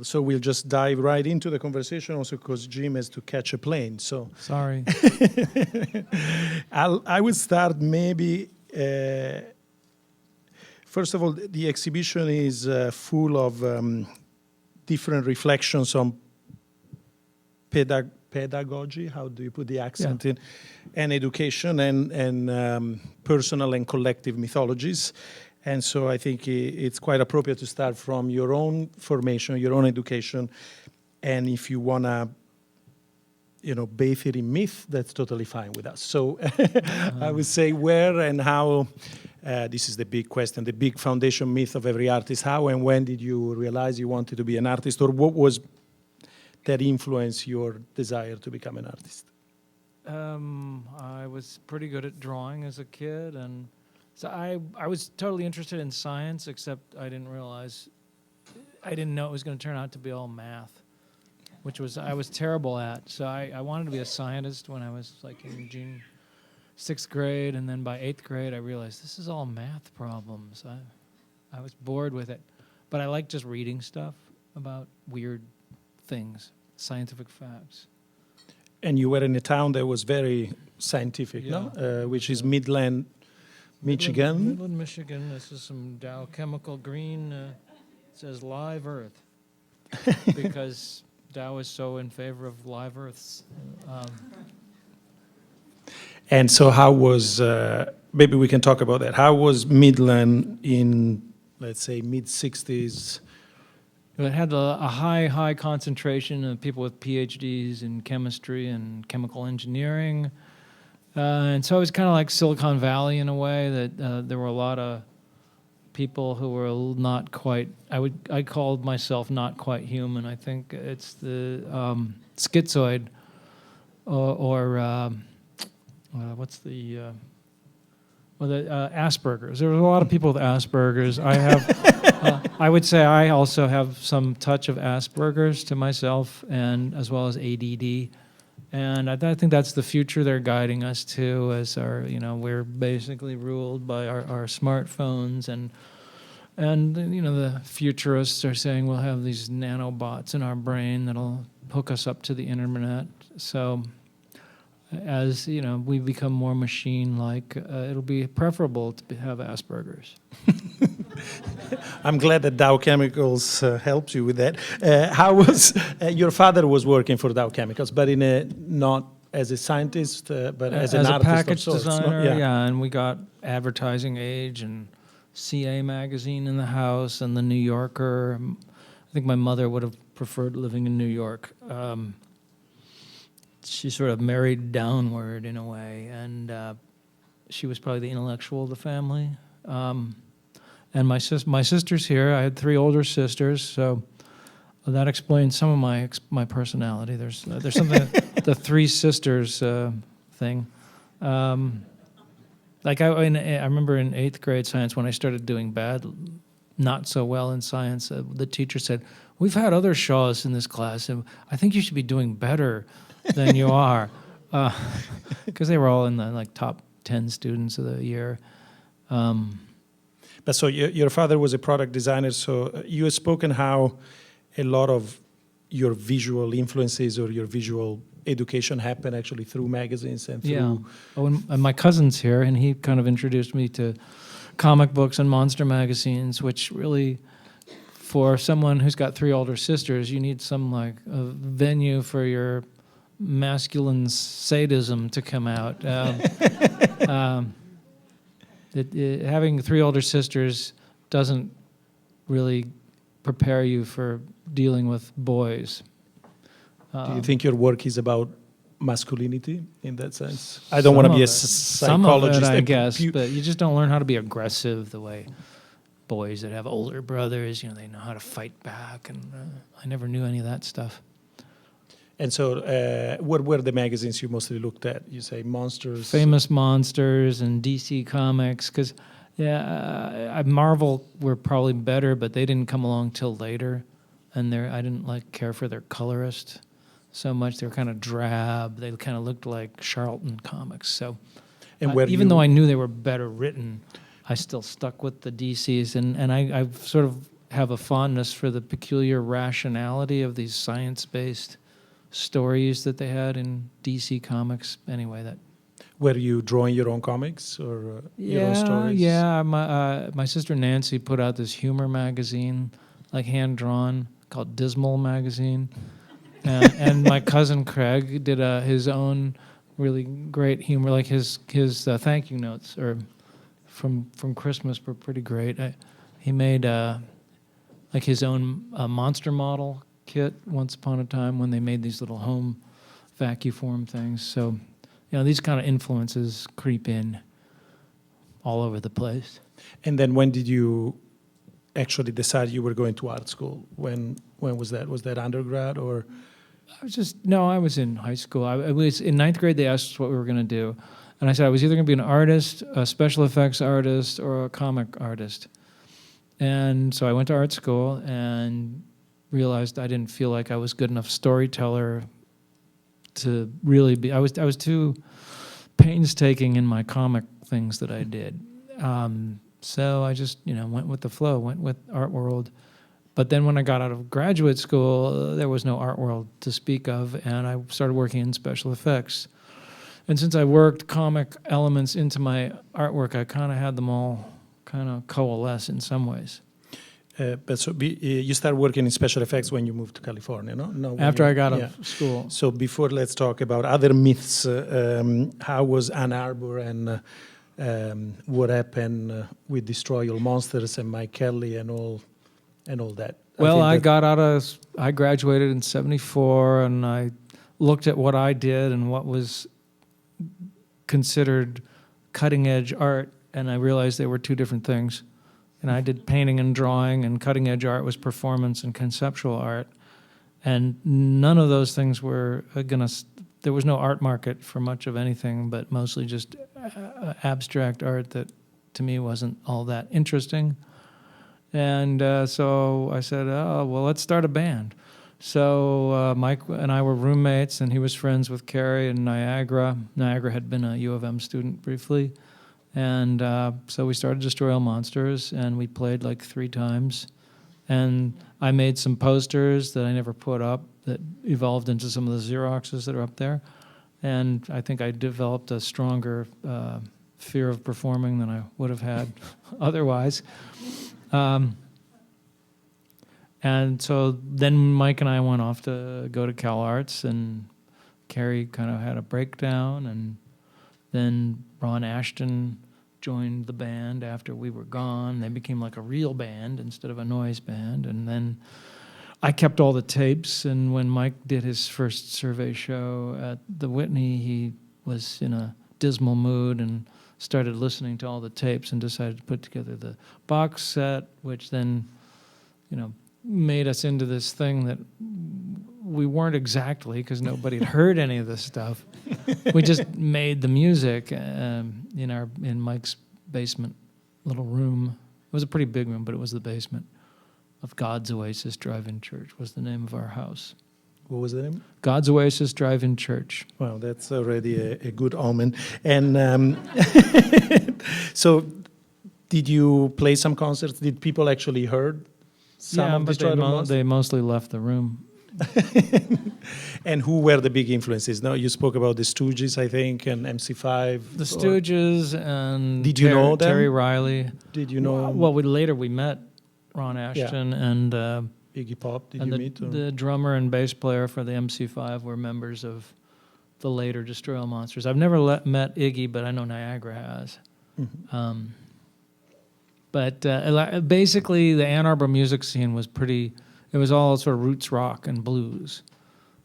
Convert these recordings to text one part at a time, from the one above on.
So we'll just dive right into the conversation also because Jim has to catch a plane. So Sorry. I would start maybe, first of all, the exhibition is full of different reflections on pedagogy, how do you put the accent in, and education and personal and collective mythologies. And so I think it's quite appropriate to start from your own formation, your own education. And if you want to, bathe it in myth, that's totally fine with us. So I would say where and how, this is the big question, the big foundation myth of every artist. How and when did you realize you wanted to be an artist? Or what was that influenced your desire to become an artist? I was pretty good at drawing as a kid, and so I was totally interested in science, except I didn't know it was going to turn out to be all math, which I was terrible at. So I wanted to be a scientist when I was like in sixth grade, and then by 8th grade I realized this is all math problems. I was bored with it, but I like just reading stuff about weird things, scientific facts. And you were in a town that was very scientific, no? Which is Midland, Michigan. Midland, Michigan. This is some Dow Chemical Green. It says live Earth because Dow is so in favor of live Earths. And so how was, maybe we can talk about that. How was Midland in, let's say, mid-60s? It had a high concentration of people with PhDs in chemistry and chemical engineering. And so it was kind of like Silicon Valley in a way, that there were a lot of people who were not quite, I called myself not quite human. I think it's the schizoid or what's the Asperger's. There was a lot of people with Asperger's. I have, I would say I also have some touch of Asperger's to myself, and as well as ADD. And I think that's the future they're guiding us to, as our, we're basically ruled by our smartphones, and the futurists are saying we'll have these nanobots in our brain that'll hook us up to the internet. So as we become more machine-like, it'll be preferable to have Asperger's. I'm glad that Dow Chemicals helps you with that. How was your father was working for Dow Chemicals, but not as a scientist, but as an artist package of sorts, designer. no? Yeah, and we got Advertising Age and CA magazine in the house, and the New Yorker. I think my mother would have preferred living in New York. She sort of married downward in a way, and she was probably the intellectual of the family. And my sister's here. I had 3 older sisters, so that explains some of my personality. There's something the 3 sisters thing. Like I remember in 8th grade science when I started doing not so well in science. The teacher said, "We've had other Shaws in this class, and I think you should be doing better than you are," because they were all in the top 10 students of the year. But so your father was a product designer, so you have spoken how a lot of your visual influences or your visual education happened actually through magazines and through... Yeah. Oh, and my cousin's here, and he kind of introduced me to comic books and monster magazines, which really, for someone who's got 3 older sisters, you need some a venue for your masculine sadism to come out. Having 3 older sisters doesn't really prepare you for dealing with boys. Do you think your work is about masculinity in that sense? I don't want to be a psychologist. Some of it, I guess, but you just don't learn how to be aggressive the way boys that have older brothers, they know how to fight back, and I never knew any of that stuff. And so what were the magazines you mostly looked at? You say Monsters? Famous Monsters and DC Comics, because Marvel were probably better, but they didn't come along till later, and I didn't care for their colorist so much. They were kind of drab. They kind of looked like Charlton comics. So even though I knew they were better written, I still stuck with the DCs, and I've sort of have a fondness for the peculiar rationality of these science-based stories that they had in DC Comics. Anyway, that. Were you drawing your own comics or your own stories? Yeah. My sister Nancy put out this humor magazine, like hand-drawn, called Dismal Magazine. And my cousin Craig did his own really great humor, like his thank you notes or from Christmas were pretty great. He made like his own monster model kit once upon a time when they made these little home vacuform things. So, these kind of influences creep in all over the place. And then when did you actually decide you were going to art school? When was that? Was that undergrad or? I was in high school. I was in ninth grade. They asked us what we were going to do. And I said I was either going to be an artist, a special effects artist, or a comic artist. And so I went to art school and realized I didn't feel like I was good enough storyteller to really be. I was too painstaking in my comic things that I did. So I just went with the flow, went with art world. But then when I got out of graduate school, there was no art world to speak of, and I started working in special effects. And since I worked comic elements into my artwork, I kind of had them all kind of coalesce in some ways. You started working in special effects when you moved to California, no? After I got out of school. So before, let's talk about other myths. How was Ann Arbor and what happened with Destroy All Monsters and Mike Kelly and all that? Well, I graduated in '74, and I looked at what I did and what was considered cutting-edge art, and I realized they were two different things. And I did painting and drawing, and cutting-edge art was performance and conceptual art. And none of those things were there was no art market for much of anything, but mostly just abstract art that, to me, wasn't all that interesting. And so I said, well, let's start a band. So Mike and I were roommates, and he was friends with Carrie in Niagara. Niagara had been a U of M student briefly. And so we started Destroy All Monsters, and we played like 3 times. And I made some posters that I never put up that evolved into some of the Xeroxes that are up there. And I think I developed a stronger fear of performing than I would have had otherwise. And so then Mike and I went off to go to Cal Arts, and Carrie kind of had a breakdown, and then Ron Ashton joined the band after we were gone. They became like a real band instead of a noise band. And then I kept all the tapes, and when Mike did his first survey show at the Whitney, he was in a dismal mood and started listening to all the tapes and decided to put together the box set, which then, made us into this thing that we weren't exactly, because nobody had heard any of this stuff. We just made the music in Mike's basement little room. It was a pretty big room, but it was the basement of God's Oasis Drive-In Church was the name of our house. What was the name? God's Oasis Drive-In Church. Well, that's already a good omen. And so did you play some concerts? Did people actually heard some of but they mostly left the room. And who were the big influences? Now, you spoke about the Stooges, I think, and MC5. The Stooges and did you know them? Terry Riley. Did you know? Well, later we met Ron Ashton and Iggy Pop. Did you meet? The drummer and bass player for the MC5 were members of the later Destroy All Monsters. I've never met Iggy, but I know Niagara has. Mm-hmm. But basically, the Ann Arbor music scene was it was all sort of roots rock and blues.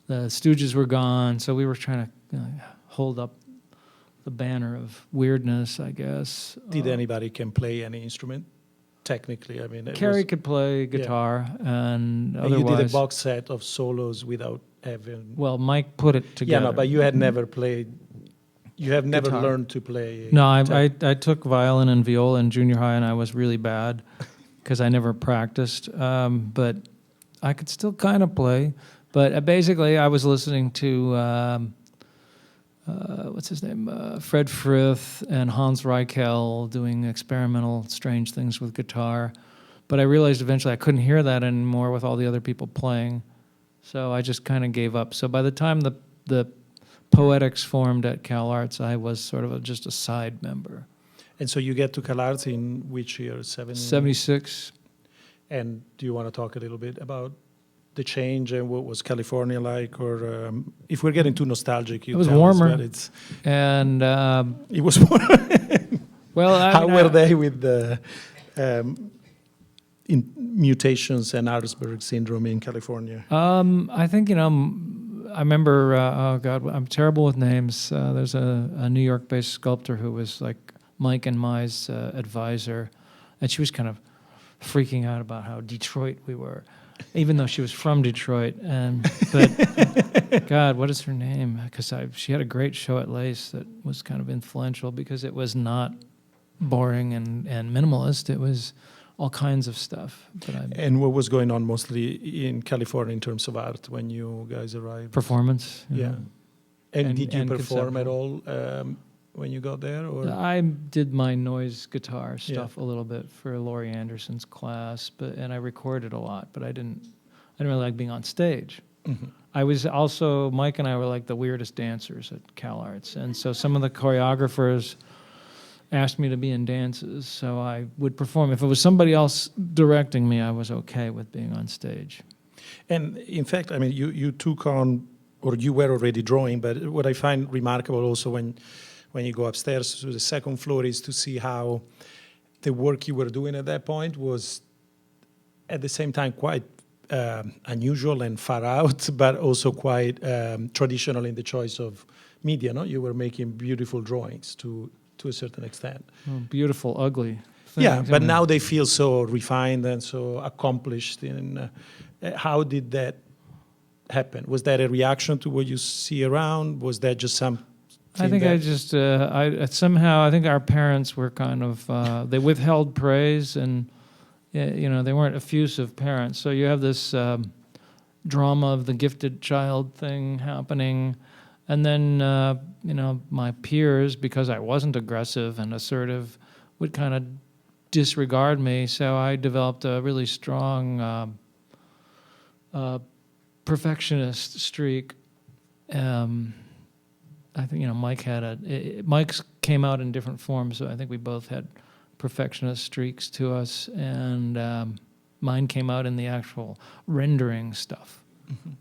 The Stooges were gone, so we were trying to hold up the banner of weirdness, I guess. Did anybody can play any instrument? Technically, I mean... Carrie could play guitar, and otherwise... You did a box set of solos without having... Well, Mike put it together. Yeah, no, but you had never played... You have never learned to play... No, I took violin and viola in junior high, and I was really bad because I never practiced. But I could still kind of play. But basically, I was listening to, what's his name? Fred Frith and Hans Reichel doing experimental strange things with guitar. But I realized eventually I couldn't hear that anymore with all the other people playing. So I just kind of gave up. So by the time the Poetics formed at CalArts, I was sort of just a side member. And so you get to CalArts in which year? 76. And do you want to talk a little bit about the change and what was California like? Or if we're getting too nostalgic, you it was tell us, warmer. but it's And it was warmer. well, How were they with the in mutations and Arsberg syndrome in California? I think, I remember, oh God, I'm terrible with names. There's a New York-based sculptor who was like Mike and Mai's advisor, and she was kind of freaking out about how Detroit we were, even though she was from Detroit. But God, what is her name? Because she had a great show at Lace that was kind of influential because it was not boring and minimalist. It was all kinds of stuff. And what was going on mostly in California in terms of art when you guys arrived? Performance. Yeah. And did you and perform at conceptual. all when you got there? Or? I did my noise guitar stuff a little bit for Laurie Anderson's class, and I recorded a lot, but I didn't really like being on stage. Mm-hmm. I was also, Mike and I were like the weirdest dancers at CalArts, and so some of the choreographers asked me to be in dances, so I would perform. If it was somebody else directing me, I was okay with being on stage. And in fact, I mean, you took on, or you were already drawing, but what I find remarkable also when you go upstairs to the second floor is to see how the work you were doing at that point was at the same time quite unusual and far out, but also quite traditional in the choice of media, no? You were making beautiful drawings to a certain extent. Oh, beautiful, ugly things. Yeah, but now they feel so refined and so accomplished. How did that happen? Was that a reaction to what you see around? Was that just some? I think I just somehow I think our parents were kind of they withheld praise, and they weren't effusive parents. So you have this drama of the gifted child thing happening. And then, my peers, because I wasn't aggressive and assertive, would kind of disregard me. So I developed a really strong perfectionist streak. I think, Mike Mike's came out in different forms. So I think we both had perfectionist streaks to us. And mine came out in the actual rendering stuff.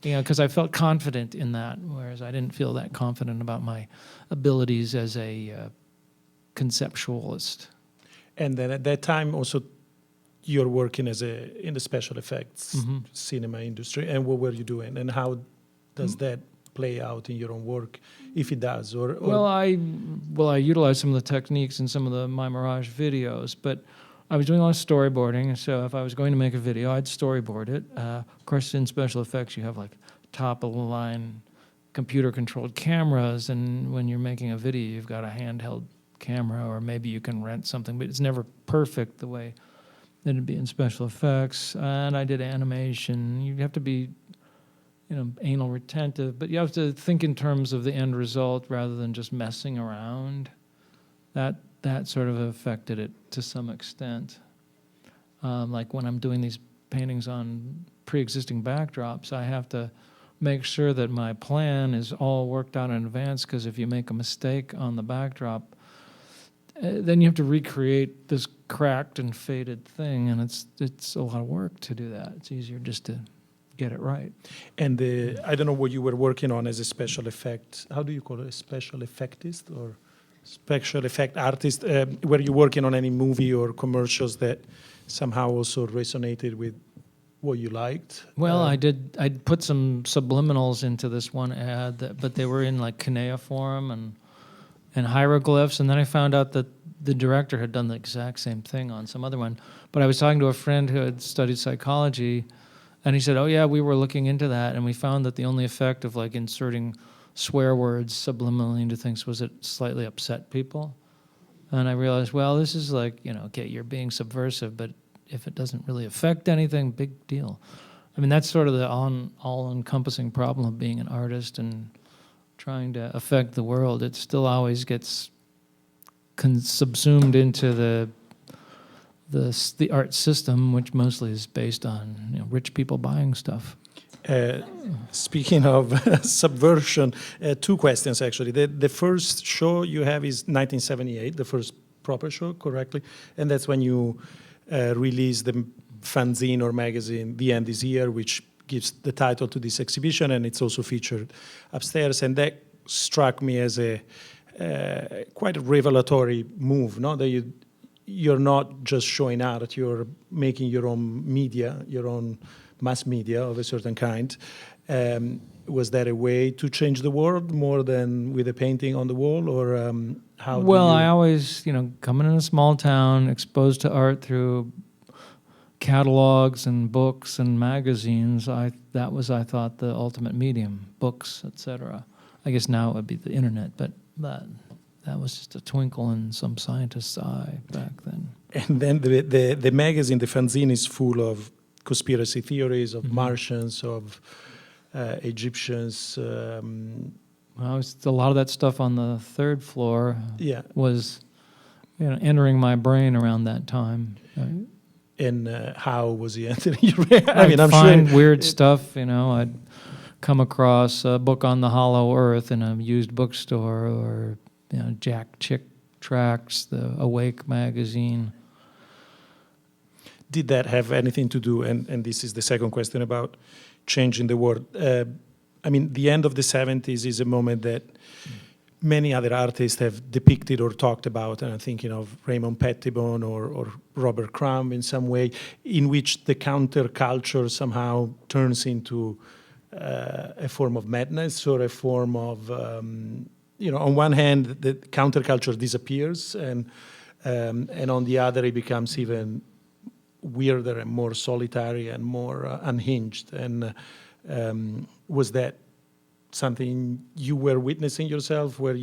Because I felt confident in that, whereas I didn't feel that confident about my abilities as a conceptualist. And then at that time, also, you're working in the special effects cinema industry. And what were you doing? And how does that play out in your own work, if it does? Or I utilized some of the techniques in some of my Mirage videos, but I was doing a lot of storyboarding, so if I was going to make a video, I'd storyboard it. Of course, in special effects, you have like top-of-the-line computer-controlled cameras, and when you're making a video, you've got a handheld camera, or maybe you can rent something, but it's never perfect the way that it'd be in special effects. And I did animation. You have to be, anal retentive, but you have to think in terms of the end result rather than just messing around. That sort of affected it to some extent. Like when I'm doing these paintings on pre-existing backdrops, I have to make sure that my plan is all worked out in advance, because if you make a mistake on the backdrop, then you have to recreate this cracked and faded thing, and it's a lot of work to do that. It's easier just to get it right. And I don't know what you were working on as a special effect. How do you call it? A special effectist or special effect artist? Were you working on any movie or commercials that somehow also resonated with what you liked? Well, I did. I put some subliminals into this one ad, but they were in like cuneiform and hieroglyphs. And then I found out that the director had done the exact same thing on some other one. But I was talking to a friend who had studied psychology, and he said, "Oh yeah, we were looking into that, and we found that the only effect of like inserting swear words subliminally into things was it slightly upset people." And I realized, well, this is like, okay, you're being subversive, but if it doesn't really affect anything, big deal. I mean, that's sort of the all-encompassing problem of being an artist and trying to affect the world. It still always gets subsumed into the art system, which mostly is based on rich people buying stuff. Speaking of subversion, two questions actually. The first show you have is 1978, the first proper show, correctly? And that's when you release the fanzine or magazine, The End Is Here, which gives the title to this exhibition, and it's also featured upstairs. And that struck me as a quite a revelatory move, no? That you're not just showing art, you're making your own media, your own mass media of a certain kind. Was that a way to change the world more than with a painting on the wall, or how? Well, I always, coming in a small town, exposed to art through catalogs and books and magazines. That was, I thought, the ultimate medium, books, etc. I guess now it would be the internet, but that was just a twinkle in some scientist's eye back then. And then the magazine, the fanzine, is full of conspiracy theories, of Martians, of Egyptians. Well, a lot of that stuff on the third floor was entering my brain around that time. Right? And how was he entering your brain? I'm find sure weird stuff. I'd come across a book on the hollow earth in a used bookstore, or Jack Chick tracts, the Awake magazine. Did that have anything to do, and this is the second question about changing the world. The end of the 70s is a moment that many other artists have depicted or talked about, and I'm thinking of Raymond Pettibone or Robert Crumb in some way, in which the counterculture somehow turns into a form of madness, or a form of, on one hand, the counterculture disappears, and on the other, it becomes even weirder and more solitary and more unhinged. And was that something you were witnessing yourself, where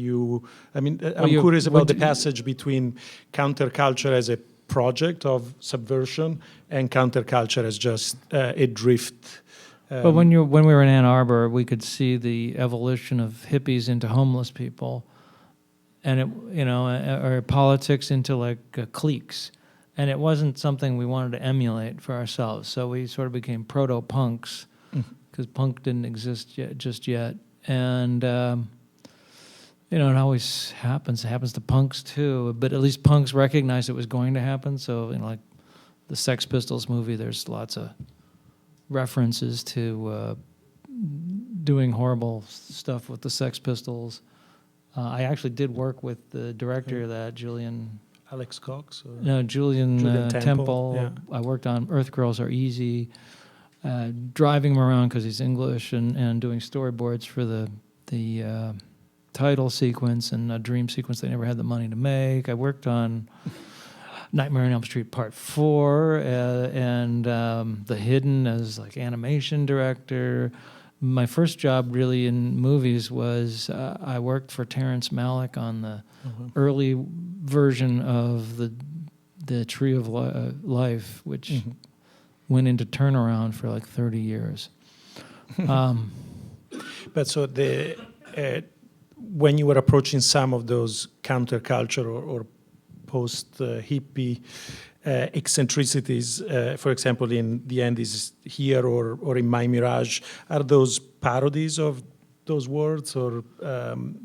I'm curious about the passage between counterculture as a project of subversion and counterculture as just a drift. But when we were in Ann Arbor, we could see the evolution of hippies into homeless people, and or politics into like cliques. And it wasn't something we wanted to emulate for ourselves. So we sort of became proto-punks, because punk didn't exist just yet. And, it always happens. It happens to punks, too. But at least punks recognized it was going to happen. So, like the Sex Pistols movie, there's lots of references to doing horrible stuff with the Sex Pistols. I actually did work with the director of that, Julian... Alex Cox? Or? No, Julian Temple. Yeah. I worked on Earth Girls Are Easy, driving him around because he's English, and doing storyboards for the title sequence and a dream sequence they never had the money to make. I worked on Nightmare on Elm Street Part 4 and The Hidden as like animation director. My first job really in movies was I worked for Terrence Malick on the early version of the Tree of Life, which went into turnaround for like 30 years. But so when you were approaching some of those counterculture or post-hippie eccentricities, for example, in The End Is Here or in My Mirage, are those parodies of those words, or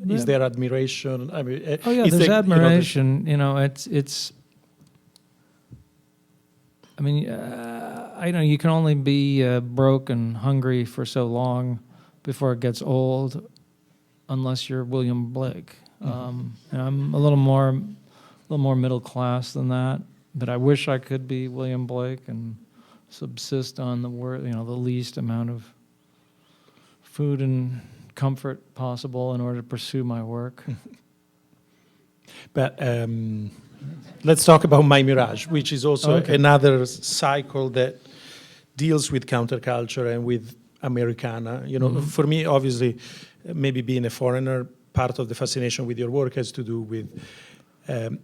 is there admiration? There's admiration. It's. You can only be broke and hungry for so long before it gets old, unless you're William Blake. And I'm a little more middle class than that. But I wish I could be William Blake and subsist on the least amount of food and comfort possible in order to pursue my work. But let's talk about My Mirage, which is also another cycle that deals with counterculture and with Americana. For me, obviously, maybe being a foreigner, part of the fascination with your work has to do with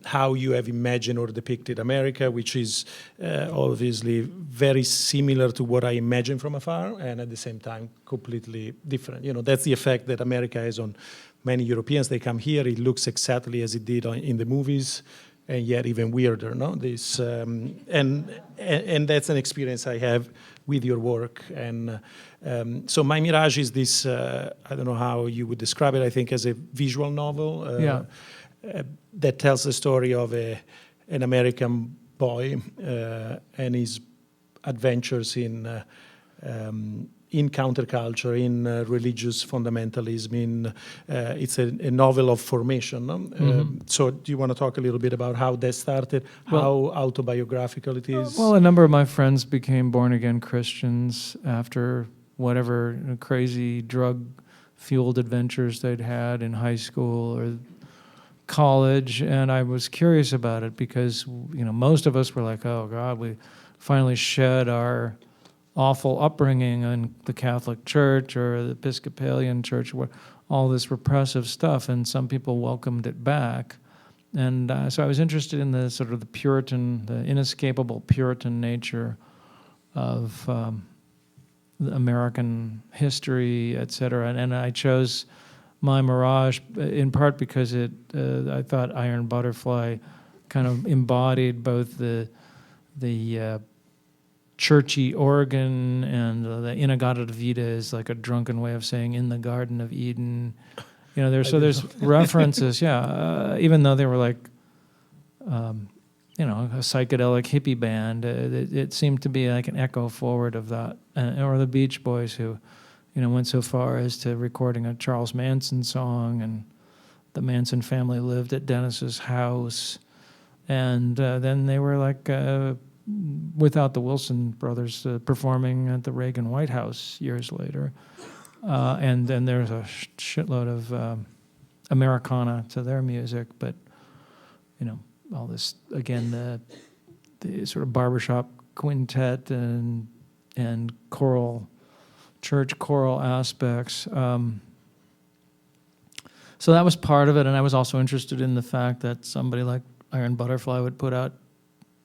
how you have imagined or depicted America, which is obviously very similar to what I imagine from afar, and at the same time completely different. That's the effect that America has on many Europeans. They come here, it looks exactly as it did in the movies. and yet even weirder. No, this and that's an experience I have with your work. And so My Mirage is this. I don't know how you would describe it. I think as a visual novel. That tells the story of an American boy and his adventures in counterculture, in religious fundamentalism. It's a novel of formation. No? So do you want to talk a little bit about how that started, how autobiographical it is? Well, a number of my friends became born-again Christians after whatever crazy drug-fueled adventures they'd had in high school or college, and I was curious about it because most of us were like, oh God, we finally shed our awful upbringing in the Catholic Church or the Episcopalian Church, all this repressive stuff, and some people welcomed it back. And so I was interested in the sort of the Puritan, the inescapable Puritan nature of the American history, et cetera. And I chose My Mirage in part because I thought Iron Butterfly kind of embodied both the churchy organ and the Inagata Vita is like a drunken way of saying in the Garden of Eden. There's references, even though they were like, a psychedelic hippie band, it seemed to be like an echo forward of that. Or the Beach Boys who, went so far as to recording a Charles Manson song, and the Manson family lived at Dennis's house. And then they were like, without the Wilson brothers, performing at the Reagan White House years later. And then there's a shitload of Americana to their music, but, all this, again, the sort of barbershop quintet and choral, church choral aspects. So that was part of it, and I was also interested in the fact that somebody like Iron Butterfly would put out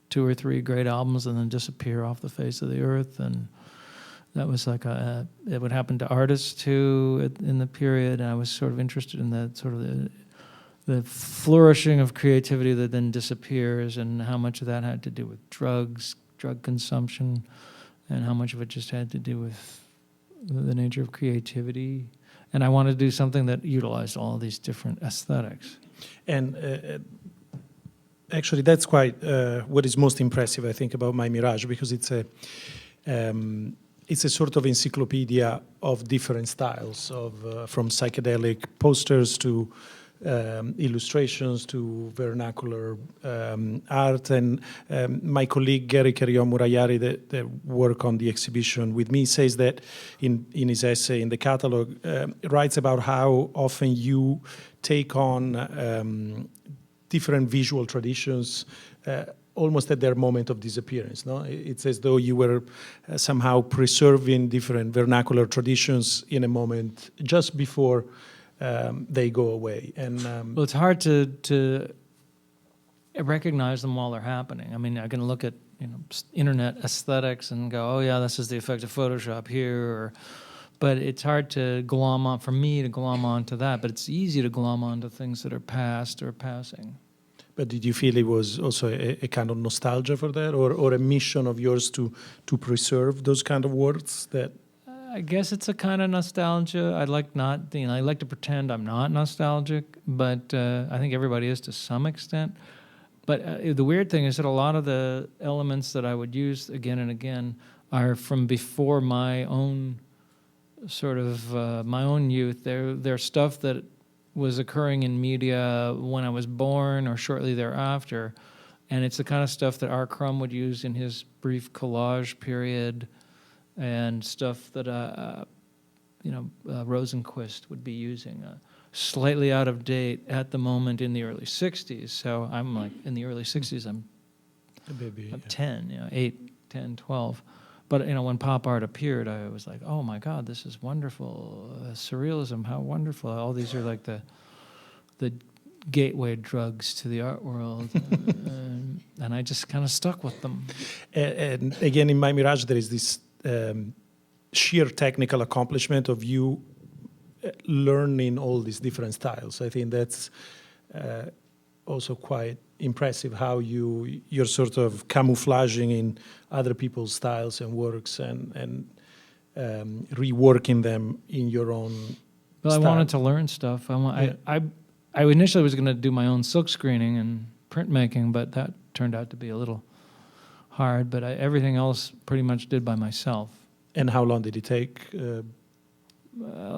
2 or 3 great albums and then disappear off the face of the earth, and that was like it would happen to artists too in the period, and I was sort of interested in that sort of the flourishing of creativity that then disappears, and how much of that had to do with drug consumption, and how much of it just had to do with the nature of creativity. And I wanted to do something that utilized all of these different aesthetics. And actually, that's quite what is most impressive, I think, about My Mirage, because it's a sort of encyclopedia of different styles, from psychedelic posters to illustrations to vernacular art. And my colleague Gehry Murayari, that work on the exhibition with me, says that in his essay in the catalog, writes about how often you take on different visual traditions almost at their moment of disappearance. No, it's as though you were somehow preserving different vernacular traditions in a moment just before they go away. And well, it's hard to recognize them while they're happening. I mean, I can look at internet aesthetics and go, oh yeah, this is the effect of Photoshop here, but it's hard to glom on, for me to glom onto that. But it's easy to glom onto things that are past or passing. But did you feel it was also a kind of nostalgia for that, or a mission of yours to preserve those kind of words that? I guess it's a kind of nostalgia. I like to pretend I'm not nostalgic, but I think everybody is to some extent. But the weird thing is that a lot of the elements that I would use again and again are from before my own sort of my own youth. They're stuff that was occurring in media when I was born or shortly thereafter, and it's the kind of stuff that R. Crumb would use in his brief collage period, and stuff that Rosenquist would be using, slightly out of date at the moment in the early 60s. So I'm like, in the early 60s, I'm 10, 8, 10, 12. But when pop art appeared, I was like, oh my God, this is wonderful. Surrealism, how wonderful. All these are like the gateway drugs to the art world. And I just kind of stuck with them. And again, in My Mirage, there is this sheer technical accomplishment of you learning all these different styles. I think that's also quite impressive how you're sort of camouflaging in other people's styles and works and reworking them in your own Well, style. I wanted to learn stuff. I initially was going to do my own silk screening and printmaking, but that turned out to be a little hard. But everything else pretty much did by myself. And how long did it take? A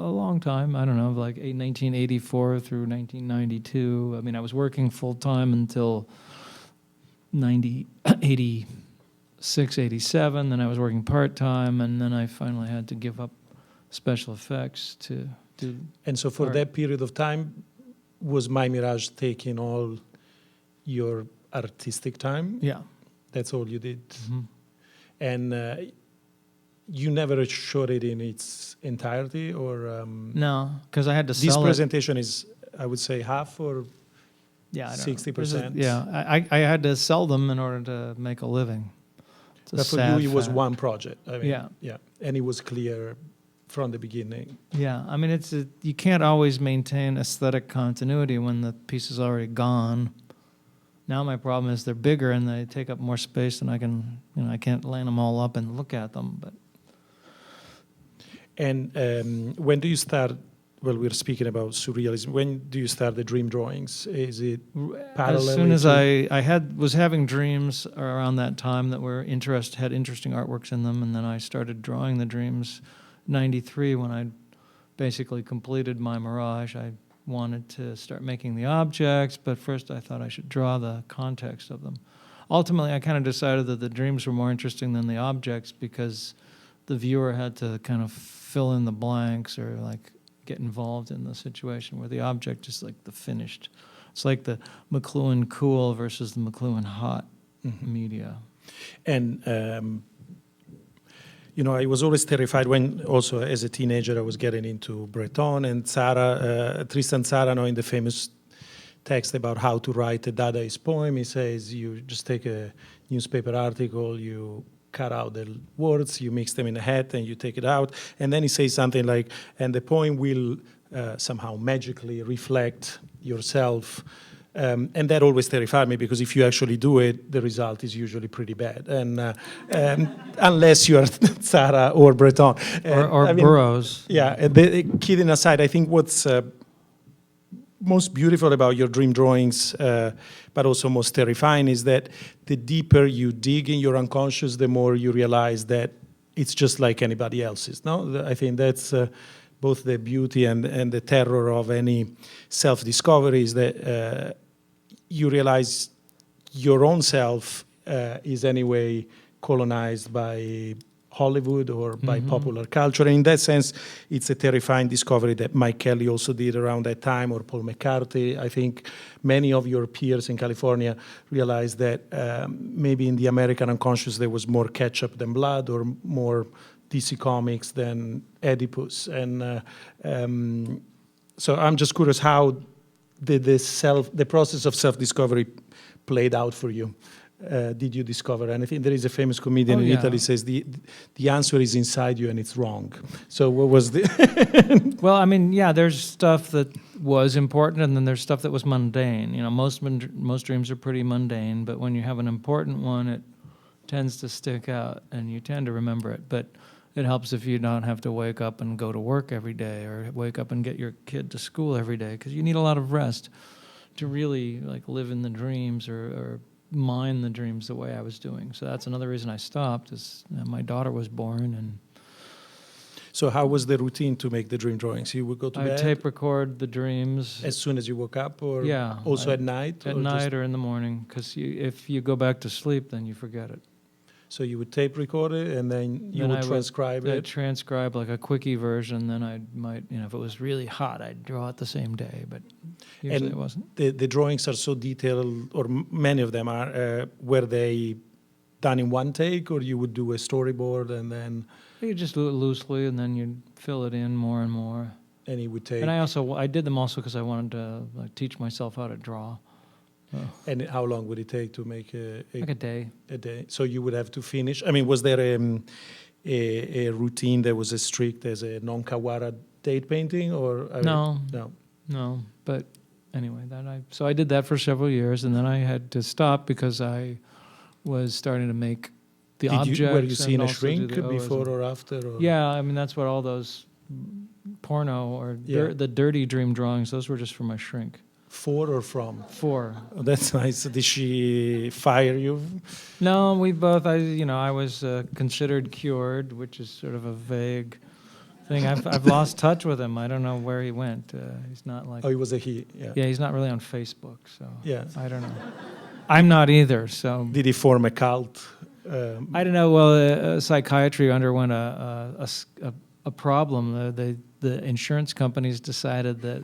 long time. I don't know, like 1984 through 1992. I mean, I was working full time until 86, 87. Then I was working part time, and then I finally had to give up special effects to do. And so for art. that period of time, was My Mirage taking all your artistic time? Yeah. That's all you did? Mm-hmm. And you never showed it in its entirety, or No, because I had to this sell presentation is, I would say, half or I don't know. 60%. Yeah, I had to sell them in order to make a living. It's a But for sad you, it was fact. one project. I mean, Yeah. and it was clear from the beginning. Yeah, I mean, you can't always maintain aesthetic continuity when the piece is already gone. Now my problem is they're bigger and they take up more space, and I can't line them all up and look at them. But And when do you start? Well, we're speaking about surrealism. When do you start the dream drawings? Is it parallel? as soon as I was having dreams around that time that had interesting artworks in them, and then I started drawing the dreams. 93, when I basically completed My Mirage, I wanted to start making the objects, but first I thought I should draw the context of them. Ultimately, I kind of decided that the dreams were more interesting than the objects, because the viewer had to kind of fill in the blanks or like get involved in the situation, where the object is like the finished. It's like the McLuhan cool versus the McLuhan hot media. And I was always terrified when, also as a teenager, I was getting into Breton and Tristan Tzara, in the famous text about how to write a Dadaist poem. He says you just take a newspaper article, you cut out the words, you mix them in a hat, and you take it out. And then he says something like, and the poem will somehow magically reflect yourself. And that always terrified me, because if you actually do it, the result is usually pretty bad. And unless you are Tzara or Breton. Or Burroughs. Yeah, kidding aside, I think what's most beautiful about your dream drawings, but also most terrifying, is that the deeper you dig in your unconscious, the more you realize that it's just like anybody else's. No, I think that's both the beauty and the terror of any self-discovery, is that you realize your own self is anyway colonized by Hollywood or by popular culture. And in that sense, it's a terrifying discovery that Mike Kelly also did around that time, or Paul McCarthy. I think many of your peers in California realized that maybe in the American unconscious there was more ketchup than blood, or more DC Comics than Oedipus. And so I'm just curious, how did the process of self-discovery played out for you? Did you discover anything? There is a famous comedian in Italy says the answer is inside you and it's wrong. So what was the... Well, I mean, there's stuff that was important, and then there's stuff that was mundane. Most dreams are pretty mundane, but when you have an important one, it tends to stick out and you tend to remember it. But it helps if you don't have to wake up and go to work every day, or wake up and get your kid to school every day, because you need a lot of rest to really like live in the dreams or mine the dreams the way I was doing. So that's another reason I stopped, is my daughter was born. And so how was the routine to make the dream drawings? You would go to bed? I tape record the dreams. As soon as you woke up, or also at night? At night or in the morning, because if you go back to sleep, then you forget it. So you would tape record it, and then you would transcribe it? I'd transcribe like a quickie version, then I might, if it was really hot, I'd draw it the same day, but usually it wasn't. The drawings are so detailed, or many of them are, were they done in one take, or you would do a storyboard and then... You just do it loosely, and then you'd fill it in more and more. And it would take... And I did them also because I wanted to teach myself how to draw. And how long would it take to make like a day? A day. So you would have to finish. I mean, was there a routine that was as strict as a non-Kawara date painting, or No. But anyway, so I did that for several years, and then I had to stop because I was starting to make the objects. Were you seeing and a also do shrink the before Oism. or after? Or? Yeah, I mean, that's what all those porno or the dirty dream drawings, those were just for my shrink. For or from? For. Oh, that's nice. Did she fire you? No, we both, I was considered cured, which is sort of a vague thing. I've lost touch with him. I don't know where he went. He's not like... Oh, he was a he, yeah. Yeah, he's not really on Facebook, so yeah. I don't know. I'm not either, so... Did he form a cult? I don't know. Well, psychiatry underwent a problem. The insurance companies decided that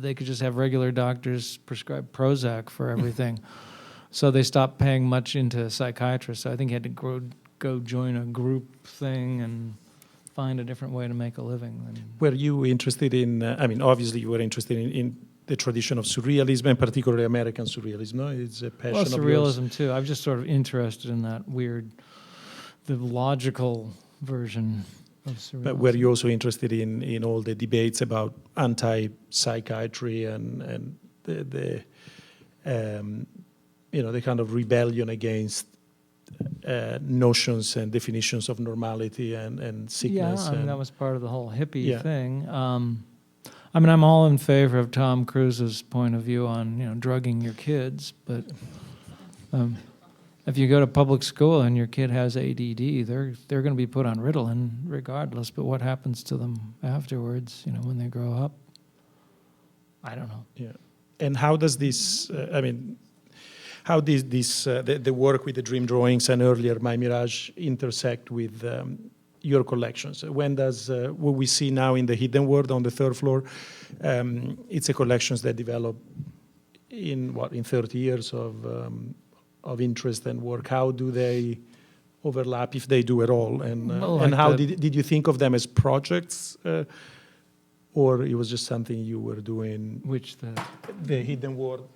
they could just have regular doctors prescribe Prozac for everything. So they stopped paying much into psychiatrists. So I think he had to go join a group thing and find a different way to make a living. Were you interested in, obviously you were interested in the tradition of surrealism, and particularly American surrealism, no? It's a passion of yours. Surrealism too. I'm just sort of interested in that the logical version of surrealism. But were you also interested in all the debates about anti-psychiatry and the kind of rebellion against notions and definitions of normality and sickness? Yeah, that was part of the whole hippie thing. I'm all in favor of Tom Cruise's point of view on, drugging your kids, but if you go to public school and your kid has ADD, they're going to be put on Ritalin regardless, but what happens to them afterwards, when they grow up? I don't know. Yeah. And how does this, how does this, the work with the dream drawings and earlier My Mirage intersect with your collections? When does, what we see now in the Hidden World on the third floor, it's a collections that develop in 30 years of interest and work. How do they overlap, if they do at all? And how did you think of them as projects, or it was just something you were doing? Which the Hidden World?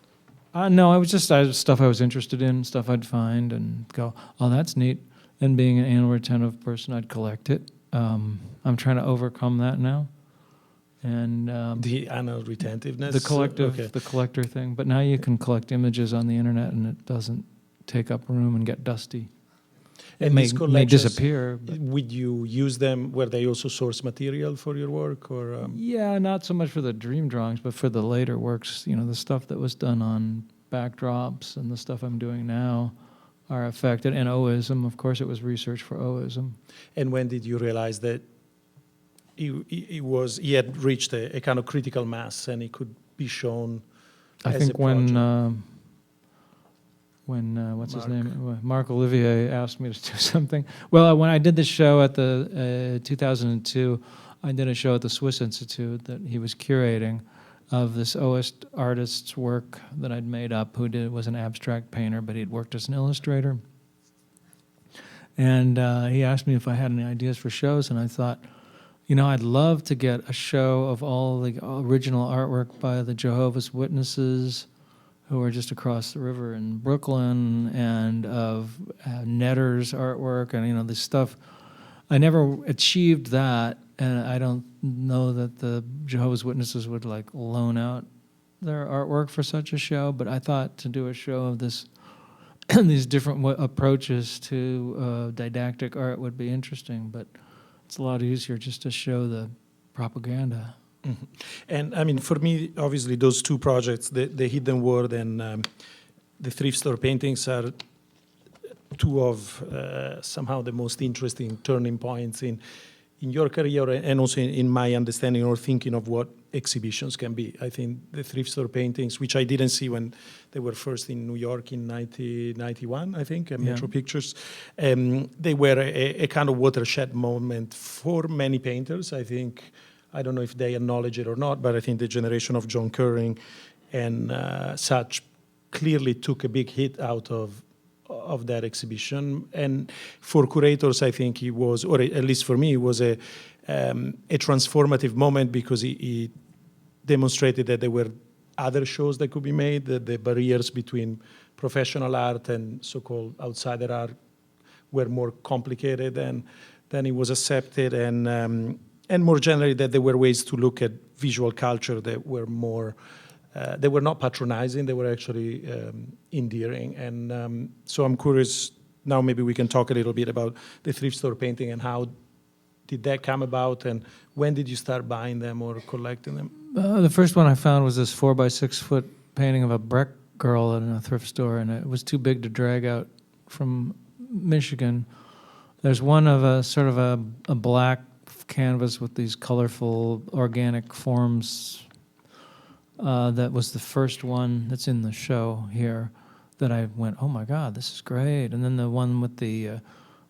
No, it was just stuff I was interested in, stuff I'd find and go, oh, that's neat. And being an anal retentive person, I'd collect it. I'm trying to overcome that now. And the anal retentiveness? The collector thing. But now you can collect images on the internet and it doesn't take up room and get dusty. It may disappear. Would you use them? Were they also source material for your work? Or Yeah, not so much for the dream drawings, but for the later works. The stuff that was done on backdrops and the stuff I'm doing now are affected. And Oism, of course, it was research for Oism. And when did you realize that he had reached a kind of critical mass and it could be shown? I think when what's his name? Marc Olivier asked me to do something. Well, when I did the show at the 2002, I did a show at the Swiss Institute that he was curating of this Oist artist's work that I'd made up, was an abstract painter, but he'd worked as an illustrator. And he asked me if I had any ideas for shows, and I thought, I'd love to get a show of all the original artwork by the Jehovah's Witnesses, who are just across the river in Brooklyn, and of Netter's artwork, and this stuff. I never achieved that, and I don't know that the Jehovah's Witnesses would loan out their artwork for such a show, but I thought to do a show of this these different approaches to didactic art would be interesting, but it's a lot easier just to show the propaganda. Mm-hmm. And for me, obviously, those two projects, the Hidden World and the thrift store paintings, are two of somehow the most interesting turning points in your career and also in my understanding or thinking of what exhibitions can be. I think the thrift store paintings, which I didn't see when they were first in New York in 1991, I think, Metro Pictures, they were a kind of watershed moment for many painters. I don't know if they acknowledge it or not, but I think the generation of John Curring and such clearly took a big hit out of that exhibition. And for curators, I think it was, or at least for me, it was a transformative moment because it demonstrated that there were other shows that could be made, that the barriers between professional art and so-called outsider art were more complicated than it was accepted, and more generally that there were ways to look at visual culture that were more they were not patronizing, they were actually endearing. And so I'm curious, now maybe we can talk a little bit about the thrift store painting and how did that come about, and when did you start buying them or collecting them? The first one I found was this 4 by 6 foot painting of a Breck girl in a thrift store, and it was too big to drag out from Michigan. There's one of a sort of a black canvas with these colorful organic forms. That was the first one that's in the show here that I went, oh my God, this is great. And then the one with the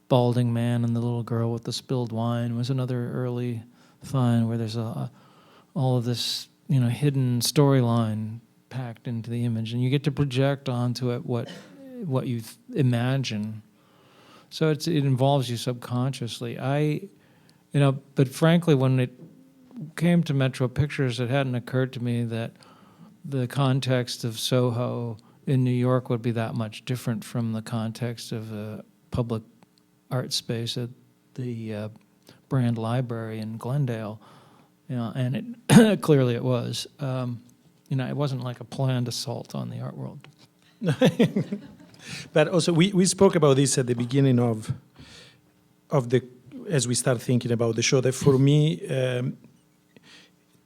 balding man and the little girl with the spilled wine was another early find where there's all of this, hidden storyline packed into the image, and you get to project onto it what you imagine. So it involves you subconsciously. But frankly, when it came to Metro Pictures, it hadn't occurred to me that the context of Soho in New York would be that much different from the context of a public art space at the Brand Library in Glendale. And it clearly it was. It wasn't like a planned assault on the art world. But also, we spoke about this at the beginning of as we start thinking about the show, that for me,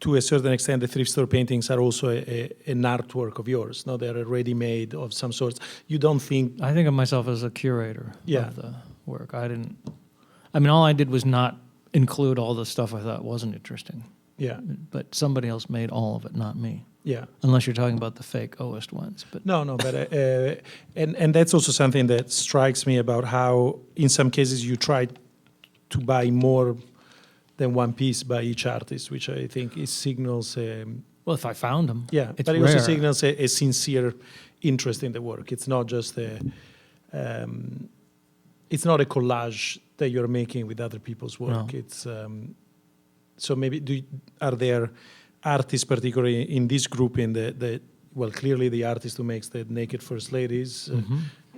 to a certain extent, the thrift store paintings are also an artwork of yours. No, they're ready-made of some sorts. You don't think... I think of myself as a curator Yeah. of the work. All I did was not include all the stuff I thought wasn't interesting. Yeah, But somebody else made all of it, not me. yeah. Unless you're talking about the fake Oist ones. But No, but and that's also something that strikes me about how, in some cases, you try to buy more than one piece by each artist, which I think signals. well, if I found them, Yeah, it's but it rare. also signals a sincere interest in the work. It's not just it's not a collage that you're making with other people's work. No. It's so maybe are there artists, particularly in this group, clearly the artist who makes the naked first ladies.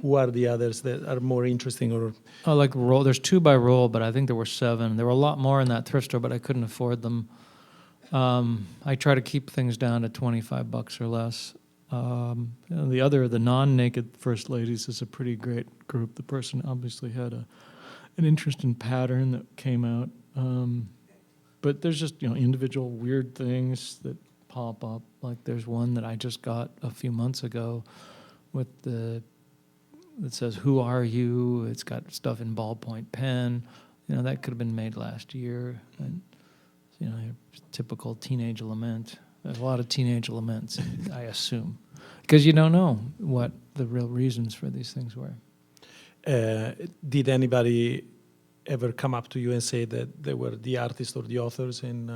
Who are the others that are more interesting? Or like roll. There's 2 by roll, but I think there were 7. There were a lot more in that thrift store, but I couldn't afford them. I try to keep things down to $25 or less. The non-naked first ladies is a pretty great group. The person obviously had an interest in pattern that came out. But there's just individual weird things that pop up. Like there's one that I just got a few months ago with that says, "Who are you?" It's got stuff in ballpoint pen. That could have been made last year. And, your typical teenage lament. There's a lot of teenage laments, I assume. Because you don't know what the real reasons for these things were. did anybody ever come up to you and say that they were the artists or the authors in...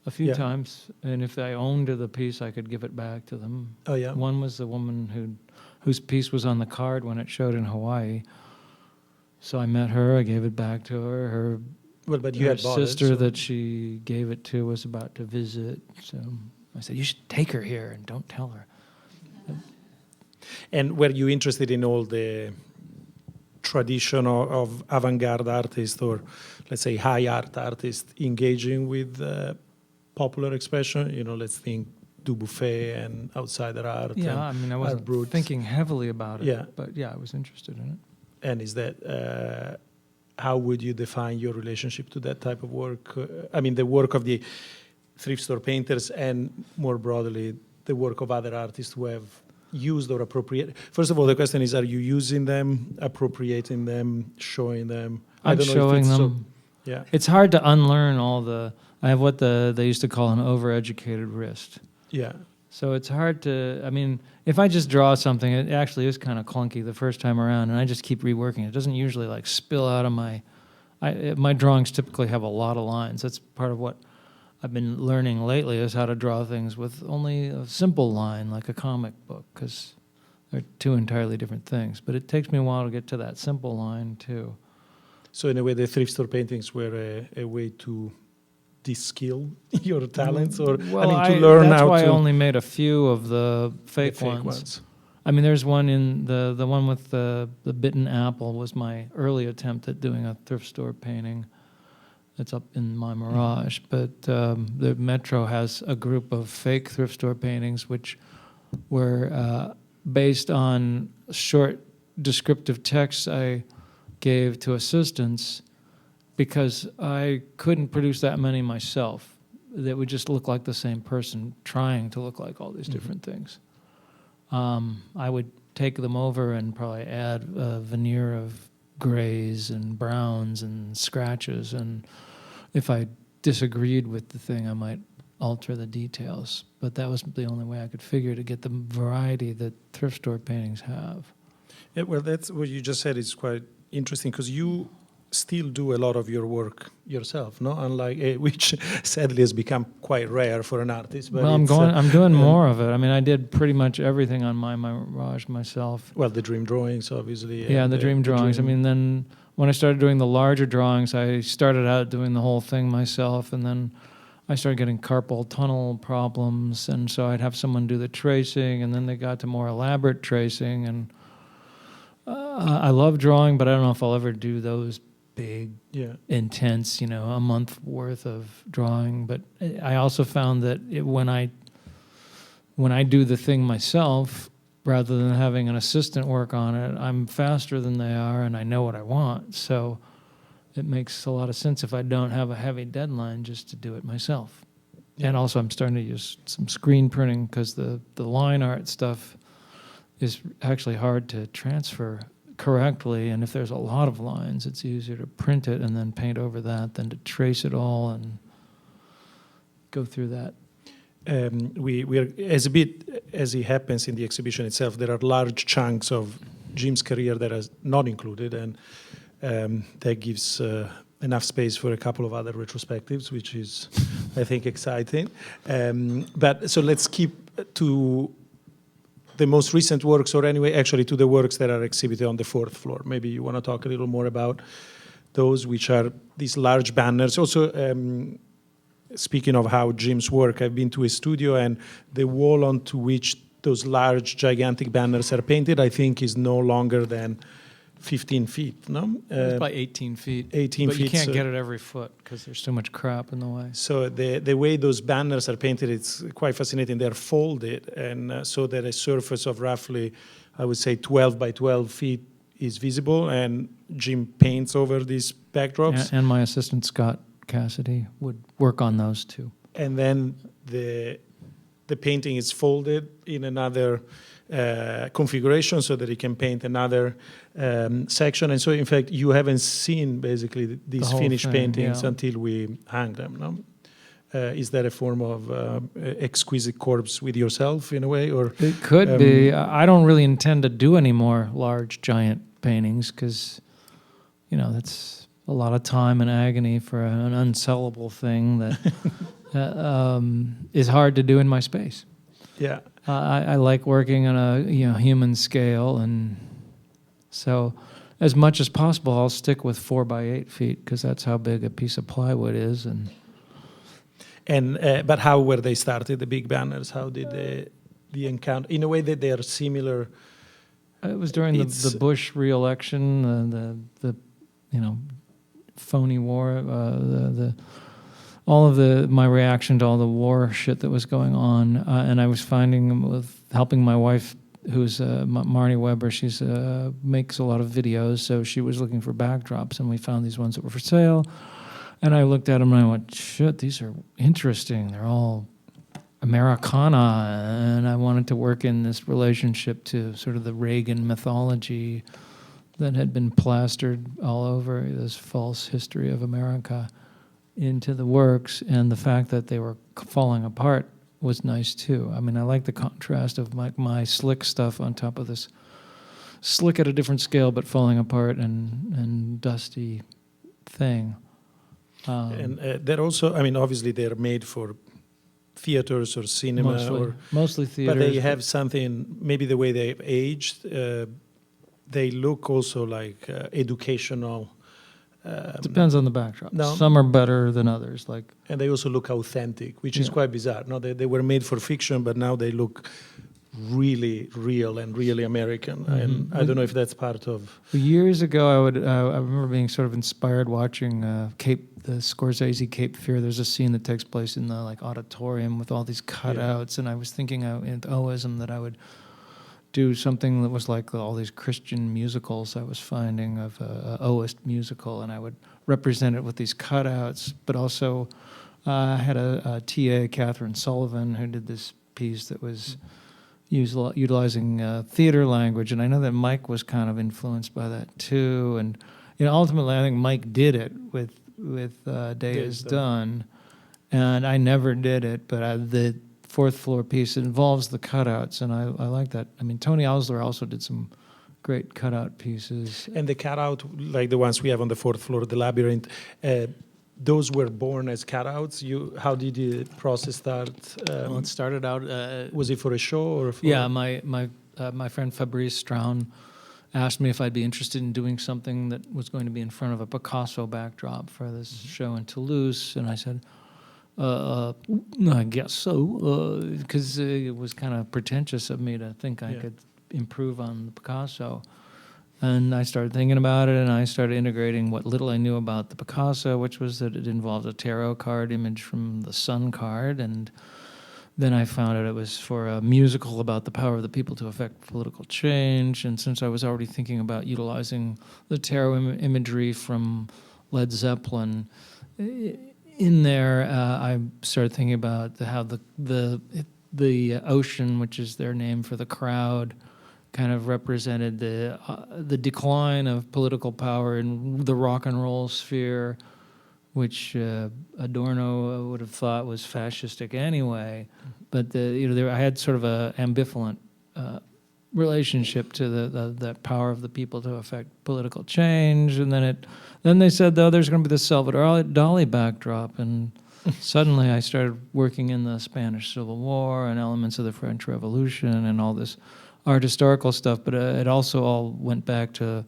A few Yeah. times. And if I owned the piece, I could give it back to them. Oh, yeah. One was the woman whose piece was on the card when it showed in Hawaii. So I met her, I gave it back to her. Well, but you Her had bought it, sister so- that she gave it to was about to visit. So I said, you should take her here and don't tell her. And were you interested in all the tradition of avant-garde artists, or let's say high art artists, engaging with popular expression? Let's think Dubuffet and outsider art. Yeah, I and mean, I Art wasn't Brut. thinking heavily about it. Yeah. But yeah, I was interested in it. And is that, how would you define your relationship to that type of work? The work of the thrift store painters, and more broadly, the work of other artists who have used or appropriated. First of all, the question is, are you using them, appropriating them, showing them? I'm showing it's them. Yeah. It's hard to unlearn I have what they used to call an overeducated wrist. Yeah. So it's hard to, if I just draw something, it actually is kind of clunky the first time around, and I just keep reworking it. It doesn't usually spill out of my drawings typically have a lot of lines. That's part of what I've been learning lately, is how to draw things with only a simple line, like a comic book, because they're two entirely different things. But it takes me a while to get to that simple line, too. So in a way, the thrift store paintings were a way to de-skill your talents, or to learn that's how why to... I only made a few of the fake, the fake ones. There's one in the one with the bitten apple was my early attempt at doing a thrift store painting. It's up in my Mirage. But the Metro has a group of fake thrift store paintings, which were based on short descriptive texts I gave to assistants, because I couldn't produce that many myself that would just look like the same person trying to look like all these different things. I would take them over and probably add a veneer of grays and browns and scratches, and if I disagreed with the thing, I might alter the details. But that was the only way I could figure to get the variety that thrift store paintings have. Yeah, well, that's what you just said is quite interesting, because you still do a lot of your work yourself, no? Unlike which sadly has become quite rare for an artist. But well, I'm doing more of it. I mean, I did pretty much everything on my Mirage myself. Well, the dream drawings, obviously. Yeah, the dream drawings. I mean, then when I started doing the larger drawings, I started out doing the whole thing myself, and then I started getting carpal tunnel problems, and so I'd have someone do the tracing, and then they got to more elaborate tracing, and I love drawing, but I don't know if I'll ever do those big, intense, a month worth of drawing. But I also found that when I do the thing myself, rather than having an assistant work on it, I'm faster than they are, and I know what I want. So it makes a lot of sense if I don't have a heavy deadline just to do it myself. Yeah. And also I'm starting to use some screen printing, because the line art stuff is actually hard to transfer correctly, and if there's a lot of lines, it's easier to print it and then paint over that than to trace it all and go through that. We are, as it happens in the exhibition itself, there are large chunks of Jim's career that are not included, and that gives enough space for a couple of other retrospectives, which is, I think, exciting. But so let's keep to the most recent works, or anyway, actually to the works that are exhibited on the 4th floor. Maybe you want to talk a little more about those, which are these large banners. Also, speaking of how Jim's work, I've been to his studio, and the wall onto which those large, gigantic banners are painted, I think, is no longer than 15 feet, no? It's about 18 feet. 18 but feet. You can't get it every foot because there's so much crap in the way. So the way those banners are painted, it's quite fascinating. They're folded, and so that a surface of roughly, I would say, 12 by 12 feet is visible, and Jim paints over these backdrops. And my assistant, Scott Cassidy, would work on those too. And then the painting is folded in another configuration so that it can paint another section. And so, in fact, you haven't seen basically these finished paintings until we hang them, no? Is that a form of exquisite corpse with yourself in a way? Or it could be. I don't really intend to do any more large, giant paintings because, that's a lot of time and agony for an unsellable thing that is hard to do in my space. Yeah. I like working on a human scale, and so as much as possible, I'll stick with 4 by 8 feet because that's how big a piece of plywood is. But how were they started? The big banners? How did the encounter? In a way that they are similar. It was during the Bush re-election, the phony war, my reaction to all the war shit that was going on, and I was finding with helping my wife, who's Marnie Weber, she's makes a lot of videos, so she was looking for backdrops, and we found these ones that were for sale, and I looked at them and I went, shit, these are interesting. They're all Americana, and I wanted to work in this relationship to sort of the Reagan mythology that had been plastered all over this false history of America into the works, and the fact that they were falling apart was nice too. I mean, I like the contrast of my slick stuff on top of this slick at a different scale but falling apart and dusty thing. And they're also, I mean, obviously they're made for theaters or cinema. Mostly theaters. But they have something, maybe the way they've aged, they look also like educational. Depends on the backdrop. No. Some are better than others. And they also look authentic, which is quite bizarre. No, they were made for fiction, but now they look really real and really American. And I don't know if that's part of... Years ago, I remember being sort of inspired watching the Scorsese Cape Fear. There's a scene that takes place in the like auditorium with all these cutouts, and I was thinking in Oism that I would do something that was like all these Christian musicals I was finding of a Oist musical, and I would represent it with these cutouts. But also, I had a TA, Catherine Sullivan, who did this piece that was utilizing theater language, and I know that Mike was kind of influenced by that too. And ultimately, I think Mike did it with Day Is Done, and I never did it. But the fourth floor piece involves the cutouts, and I like that. I mean, Tony Ausler also did some great cutout pieces. And the cutout, like the ones we have on the fourth floor, the labyrinth. Those were born as cutouts. How did the process start? Well, it started out. Was it for a show or? Yeah, my friend Fabrice Straun asked me if I'd be interested in doing something that was going to be in front of a Picasso backdrop for this show in Toulouse, and I said, I guess so, because it was kind of pretentious of me to think I could improve on the Picasso. And I started thinking about it, and I started integrating what little I knew about the Picasso, which was that it involved a tarot card image from the Sun card, and then I found out it was for a musical about the power of the people to affect political change. And since I was already thinking about utilizing the tarot imagery from Led Zeppelin in there, I started thinking about how the ocean, which is their name for the crowd, kind of represented the decline of political power in the rock and roll sphere, which Adorno would have thought was fascistic anyway. But I had sort of a ambivalent relationship to the power of the people to affect political change. And then they said, though, there's going to be the Salvador Dali backdrop, and suddenly I started working in the Spanish Civil War and elements of the French Revolution and all this art historical stuff, but it also all went back to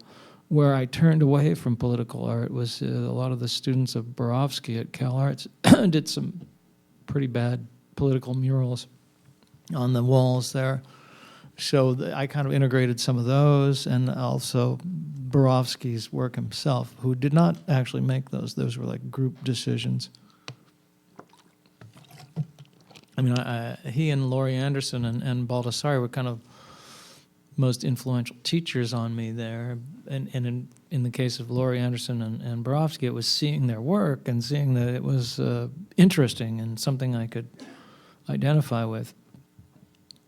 where I turned away from political art. Was a lot of the students of Borowski at Cal Arts did some pretty bad political murals on the walls there. So I kind of integrated some of those, and also Borowski's work himself, who did not actually make those. Those were like group decisions. I mean, he and Laurie Anderson and Baldassari were kind of most influential teachers on me there. And in the case of Laurie Anderson and Borowski, it was seeing their work and seeing that it was interesting and something I could identify with,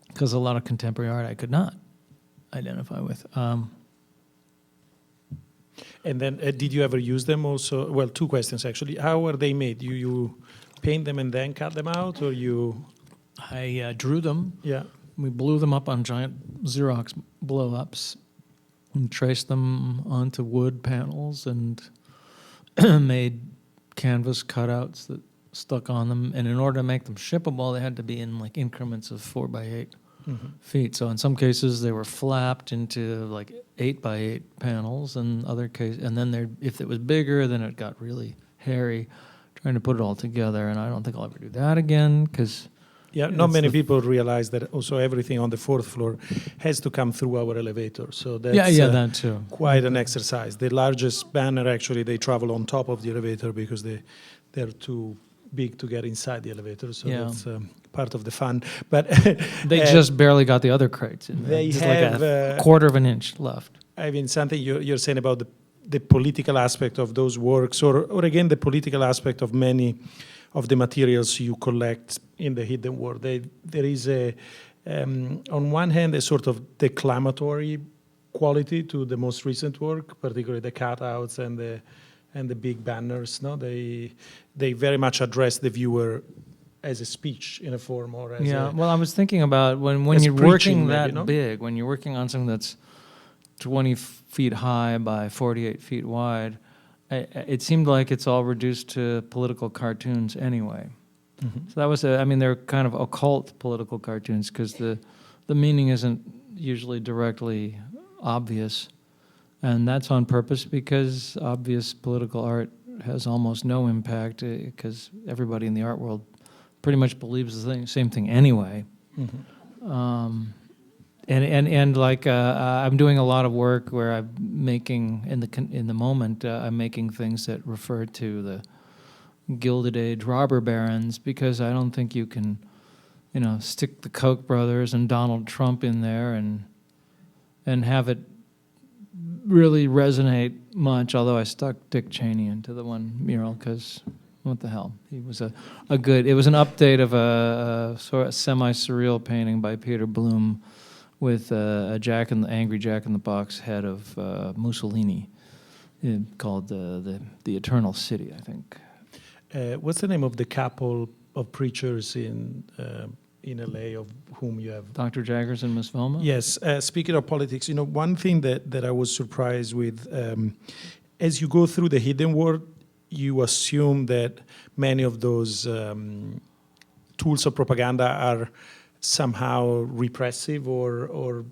because a lot of contemporary art I could not identify with. And then did you ever use them also? Well, two questions actually. How are they made? You paint them and then cut them out, or you? I drew them. Yeah. We blew them up on giant Xerox blow-ups and traced them onto wood panels and made canvas cutouts that stuck on them. And in order to make them shippable, they had to be in like increments of 4 by 8 feet. So in some cases, they were flapped into like 8 by 8 panels, and other cases, and then if it was bigger, then it got really hairy trying to put it all together. And I don't think I'll ever do that again, because not many people realize that also everything on the fourth floor has to come through our elevator. So that's that too. Quite an exercise. The largest banner, actually, they travel on top of the elevator because they're too big to get inside the elevator. So that's part of the fun. But they just barely got the other crates in there. They just have like a quarter of an inch left. I mean, something you're saying about the political aspect of those works, or again, the political aspect of many of the materials you collect in the hidden world. There is on one hand, a sort of declamatory quality to the most recent work, particularly the cutouts and the big banners. No, they very much address the viewer as a speech in a form, or as well, I was thinking about when you're working that big, when you're working on something that's 20 feet high by 48 feet wide. It seemed like it's all reduced to political cartoons anyway. So that was they're kind of occult political cartoons, because the meaning isn't usually directly obvious. And that's on purpose, because obvious political art has almost no impact, because everybody in the art world pretty much believes the same thing anyway. And like I'm doing a lot of work where I'm making in the moment I'm making things that refer to the Gilded Age robber barons, because I don't think you can, stick the Koch brothers and Donald Trump in there and have it really resonate much. Although I stuck Dick Cheney into the one mural because what the hell, he was a good. It was an update of a sort of semi-surreal painting by Peter Bloom with a angry Jack in the Box head of Mussolini, called the Eternal City, I think. What's the name of the couple of preachers in LA of whom you have? Dr. Jaggers and Miss Velma? Yes. Speaking of politics, one thing that I was surprised with, as you go through the hidden world, you assume that many of those tools of propaganda are somehow repressive or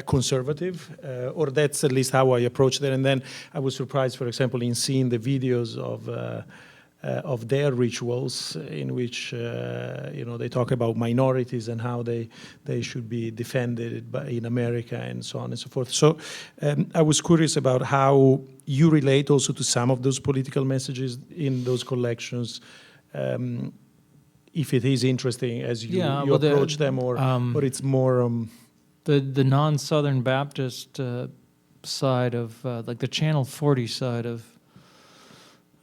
conservative, or that's at least how I approached it. And then I was surprised, for example, in seeing the videos of their rituals in which they talk about minorities and how they should be defended in America and so on and so forth. So I was curious about how you relate also to some of those political messages in those collections. If it is interesting as you approach them, or it's more the non-Southern Baptist side of like the Channel 40 side of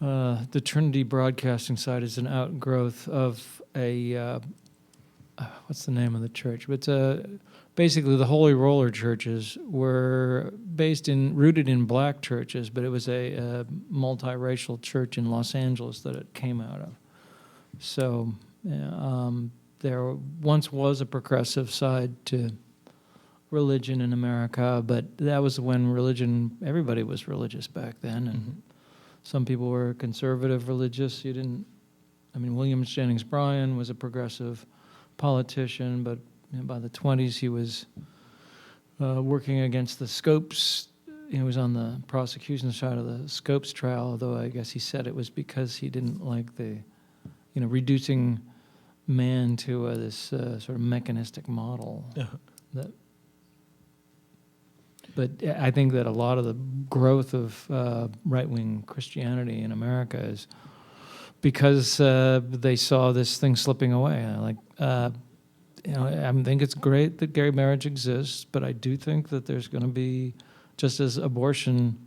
the Trinity Broadcasting side is an outgrowth of a what's the name of the church? But basically the Holy Roller churches were rooted in black churches, but it was a multiracial church in Los Angeles that it came out of. So there once was a progressive side to religion in America, but that was when everybody was religious back then, and some people were conservative religious. William Jennings Bryan was a progressive politician, but by the 1920s he was working against the Scopes. He was on the prosecution side of the Scopes trial, although I guess he said it was because he didn't like the reducing man to this sort of mechanistic model. But I think that a lot of the growth of right-wing Christianity in America is because they saw this thing slipping away. I think it's great that gay marriage exists, but I do think that there's going to be, just as abortion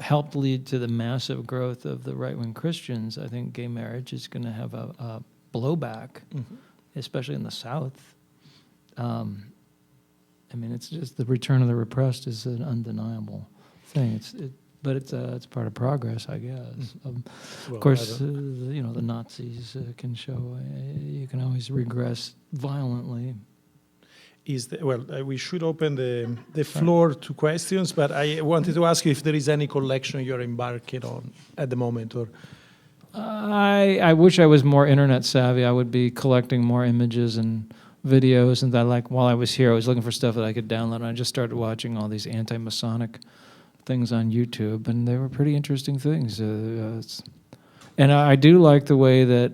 helped lead to the massive growth of the right-wing Christians, I think gay marriage is going to have a blowback, especially in the South. It's just the return of the repressed is an undeniable thing. But it's part of progress, I guess. Of course, the Nazis can show you can always regress violently. We should open the floor to questions, but I wanted to ask you if there is any collection you're embarking on at the moment, or. I wish I was more internet savvy. I would be collecting more images and videos, and that while I was here, I was looking for stuff that I could download, and I just started watching all these anti-Masonic things on YouTube, and they were pretty interesting things. And I do like the way that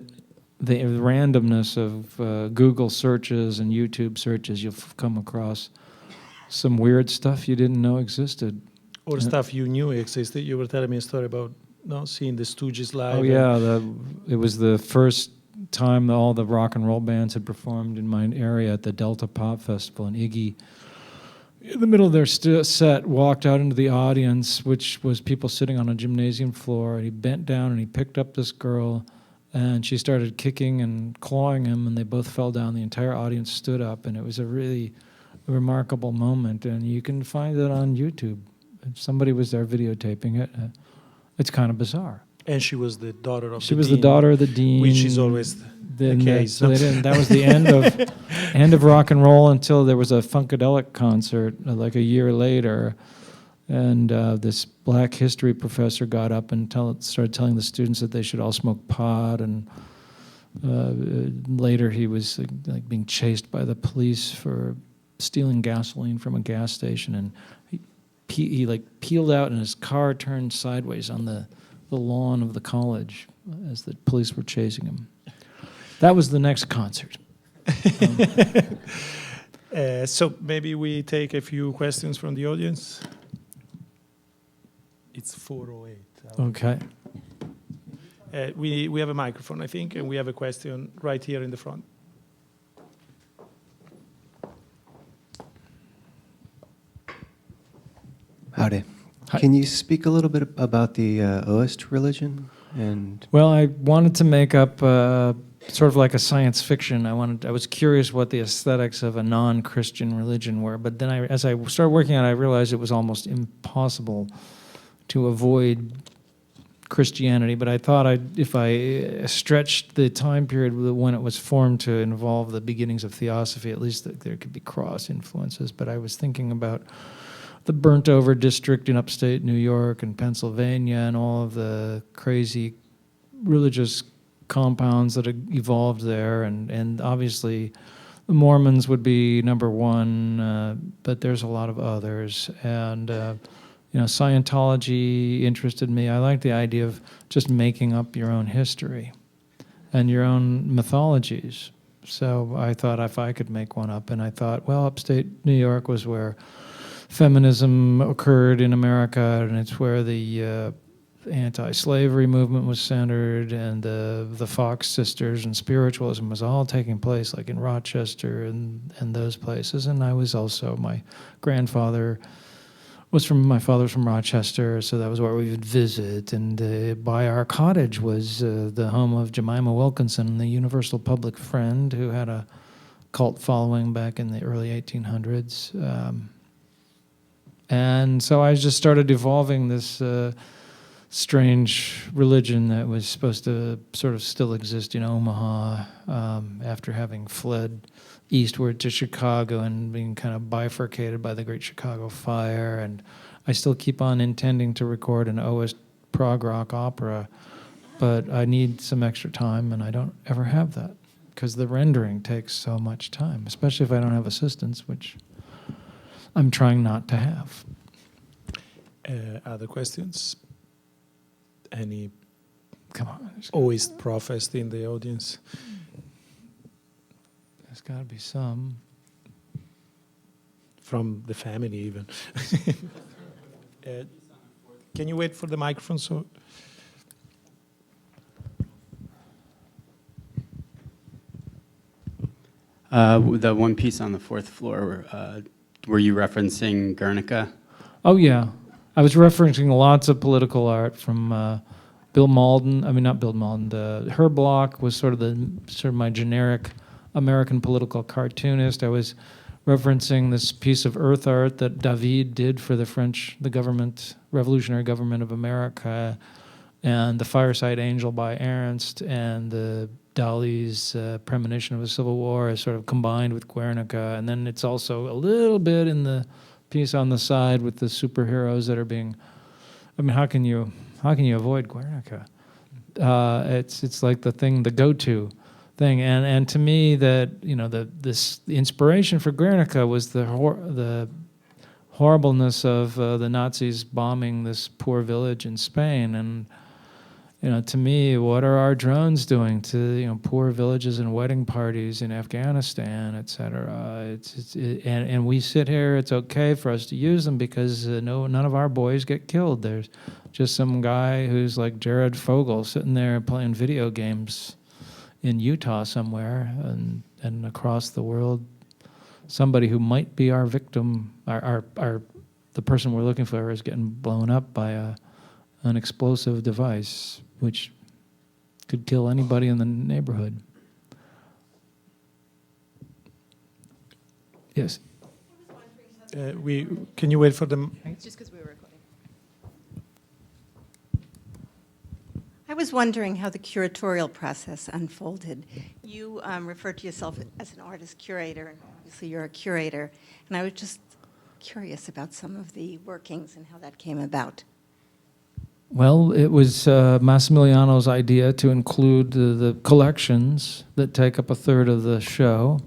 the randomness of Google searches and YouTube searches, you'll come across some weird stuff you didn't know existed. Or stuff you knew existed. You were telling me a story about seeing the Stooges live. Oh yeah, it was the first time that all the rock and roll bands had performed in my area at the Delta Pop Festival, and Iggy, in the middle of their set, walked out into the audience, which was people sitting on a gymnasium floor, and he bent down and he picked up this girl, and she started kicking and clawing him, and they both fell down. The entire audience stood up, and it was a really remarkable moment, and you can find it on YouTube. Somebody was there videotaping it. It's kind of bizarre. And she was the daughter of the dean. She was the daughter of the dean. Which is always the case. That was the end of rock and roll until there was a Funkadelic concert like a year later. And this black history professor got up and started telling the students that they should all smoke pot. And later he was being chased by the police for stealing gasoline from a gas station. And he peeled out and his car turned sideways on the lawn of the college as the police were chasing him. That was the next concert. So maybe we take a few questions from the audience. It's 4:08. Okay. We have a microphone, I think, and we have a question right here in the front. Howdy. Hi. Can you speak a little bit about the Oist religion? And Well, I wanted to make up sort of like a science fiction. I was curious what the aesthetics of a non-Christian religion were, but then as I started working on it, I realized it was almost impossible to avoid Christianity. But I thought if I stretched the time period when it was formed to involve the beginnings of theosophy, at least there could be cross influences. But I was thinking about the burnt-over district in upstate New York and Pennsylvania and all of the crazy religious compounds that had evolved there. And obviously, the Mormons would be number one, but there's a lot of others. And, Scientology interested me. I like the idea of just making up your own history and your own mythologies. So I thought if I could make one up, and I thought, well, upstate New York was where feminism occurred in America, and it's where the anti-slavery movement was centered, and the Fox sisters and spiritualism was all taking place, like in Rochester and those places. And I was also, my father's from Rochester, so that was where we would visit. And by our cottage was the home of Jemima Wilkinson, the universal public friend who had a cult following back in the early 1800s. And so I just started evolving this strange religion that was supposed to sort of still exist in Omaha after having fled eastward to Chicago and being kind of bifurcated by the Great Chicago Fire. And I still keep on intending to record an Oist prog rock opera, but I need some extra time, and I don't ever have that because the rendering takes so much time, especially if I don't have assistance, which I'm trying not to have. Other questions? Any Come on. Oist professed in the audience? There's got to be some. From the family, even. Can you wait for the microphone? So. The one piece on the fourth floor, were you referencing Guernica? Oh, yeah. I was referencing lots of political art from Bill Malden. I mean, not Bill Malden. Herb Bloch was sort of my generic American political cartoonist. I was referencing this piece of earth art that David did for the government, Revolutionary Government of America, and the Fireside Angel by Ernst, and the Dali's Premonition of a Civil War is sort of combined with Guernica. And then it's also a little bit in the piece on the side with the superheroes that are being, I mean, how can you avoid Guernica? It's like the go-to thing. And to me, that the inspiration for Guernica was the horribleness of the Nazis bombing this poor village in Spain. And to me, what are our drones doing to poor villages and wedding parties in Afghanistan, et cetera? And we sit here. It's okay for us to use them because none of our boys get killed. There's just some guy who's like Jared Fogle sitting there playing video games in Utah somewhere, and across the world, somebody who might be our victim, the person we're looking for, is getting blown up by an explosive device, which could kill anybody in the neighborhood. Yes. Can you wait for them? It's just because we were recording. I was wondering how the curatorial process unfolded. You referred to yourself as an artist curator, and obviously you're a curator. And I was just curious about some of the workings and how that came about. Well, it was Massimiliano's idea to include the collections that take up a third of the show.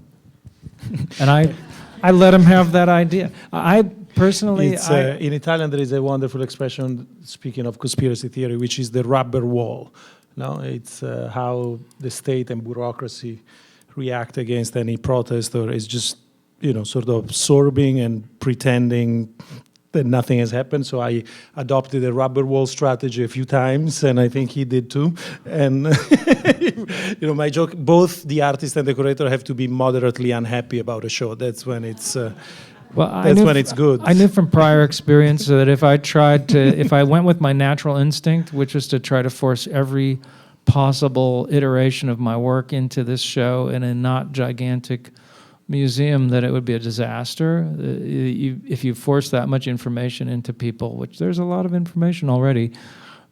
And I let him have that idea. I personally... in Italian, there is a wonderful expression, speaking of conspiracy theory, which is the rubber wall. No, it's how the state and bureaucracy react against any protest, or is just, sort of absorbing and pretending that nothing has happened. So I adopted a rubber wall strategy a few times, and I think he did too. And my joke: both the artist and the curator have to be moderately unhappy about a show. That's when it's. When it's good. I knew from prior experience that if I went with my natural instinct, which was to try to force every possible iteration of my work into this show in a not gigantic museum, that it would be a disaster. If you force that much information into people, which there's a lot of information already,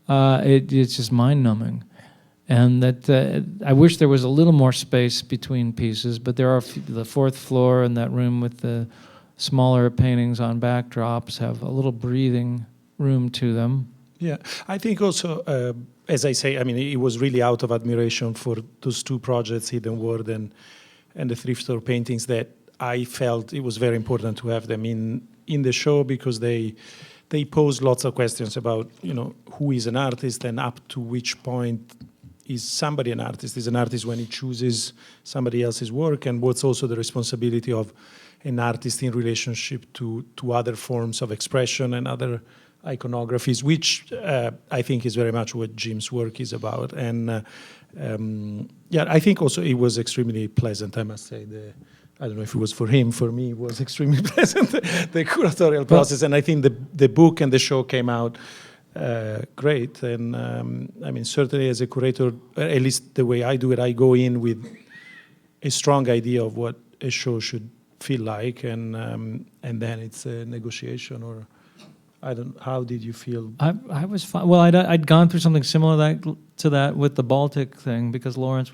it's just mind-numbing. And that I wish there was a little more space between pieces, but there are the fourth floor and that room with the smaller paintings on backdrops have a little breathing room to them. Yeah, I think also, as I say, it was really out of admiration for those two projects, Hidden World and the thrift store paintings, that I felt it was very important to have them in the show, because they pose lots of questions about, who is an artist and up to which point is somebody an artist. Is an artist when he chooses somebody else's work, and what's also the responsibility of an artist in relationship to other forms of expression and other iconographies, which I think is very much what Jim's work is about. And I think also it was extremely pleasant, I must say. I don't know if it was for him, for me it was extremely pleasant, the curatorial process. And I think the book and the show came out great. And certainly as a curator, at least the way I do it, I go in with a strong idea of what a show should feel like, and then it's a negotiation. Or how did you feel? I was fine. Well, I'd gone through something similar to that with the Baltic thing, because Lawrence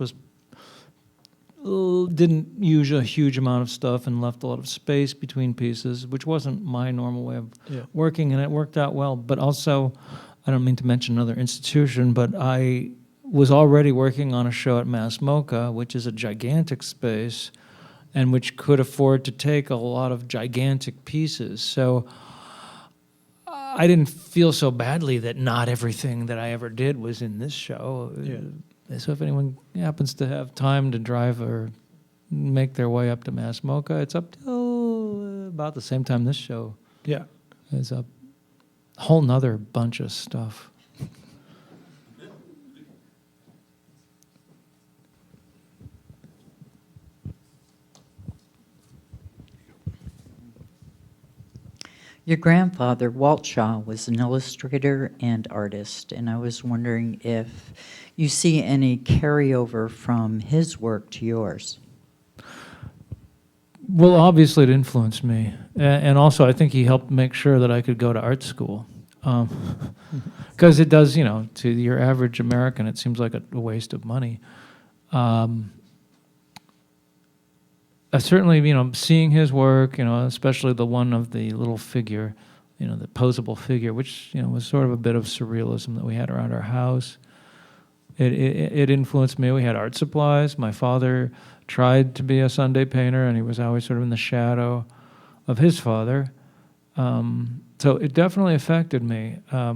didn't use a huge amount of stuff and left a lot of space between pieces, which wasn't my normal way of working, and it worked out well. But also, I don't mean to mention another institution, but I was already working on a show at Mass MoCA, which is a gigantic space, and which could afford to take a lot of gigantic pieces. So I didn't feel so badly that not everything that I ever did was in this show. Yeah. So if anyone happens to have time to drive or make their way up to Mass MoCA, it's up till about the same time this show is up. A whole nother bunch of stuff. Your grandfather, Walt Shaw, was an illustrator and artist, and I was wondering if you see any carryover from his work to yours. Well, obviously it influenced me. And also I think he helped make sure that I could go to art school. Because it does, to your average American, it seems like a waste of money. Certainly, seeing his work, especially the one of the little figure, the posable figure, which, was sort of a bit of surrealism that we had around our house. It influenced me. We had art supplies. My father tried to be a Sunday painter, and he was always sort of in the shadow of his father. So it definitely affected me. I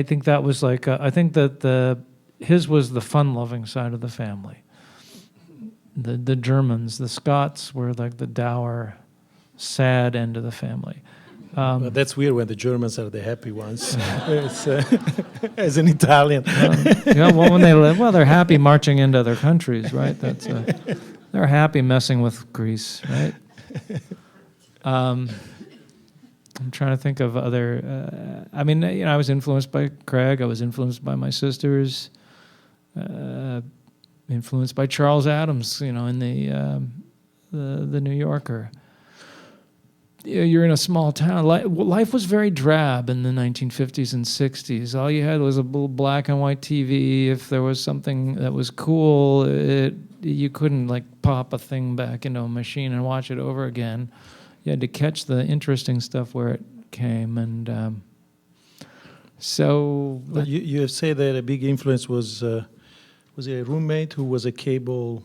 think that was I think that his was the fun-loving side of the family. The Germans, the Scots were like the dour, sad end of the family. Well, that's weird when the Germans are the happy ones. As an Italian. When they live, they're happy marching into other countries, right? They're happy messing with Greece, right? I'm trying to think of other. I was influenced by Craig. I was influenced by my sisters. Influenced by Charles Adams, in the New Yorker. You're in a small town. Life was very drab in the 1950s and 60s. All you had was a little black and white TV. If there was something that was cool, you couldn't pop a thing back into a machine and watch it over again. You had to catch the interesting stuff where it came, and so. Well, you say that a big influence was he a roommate who was a cable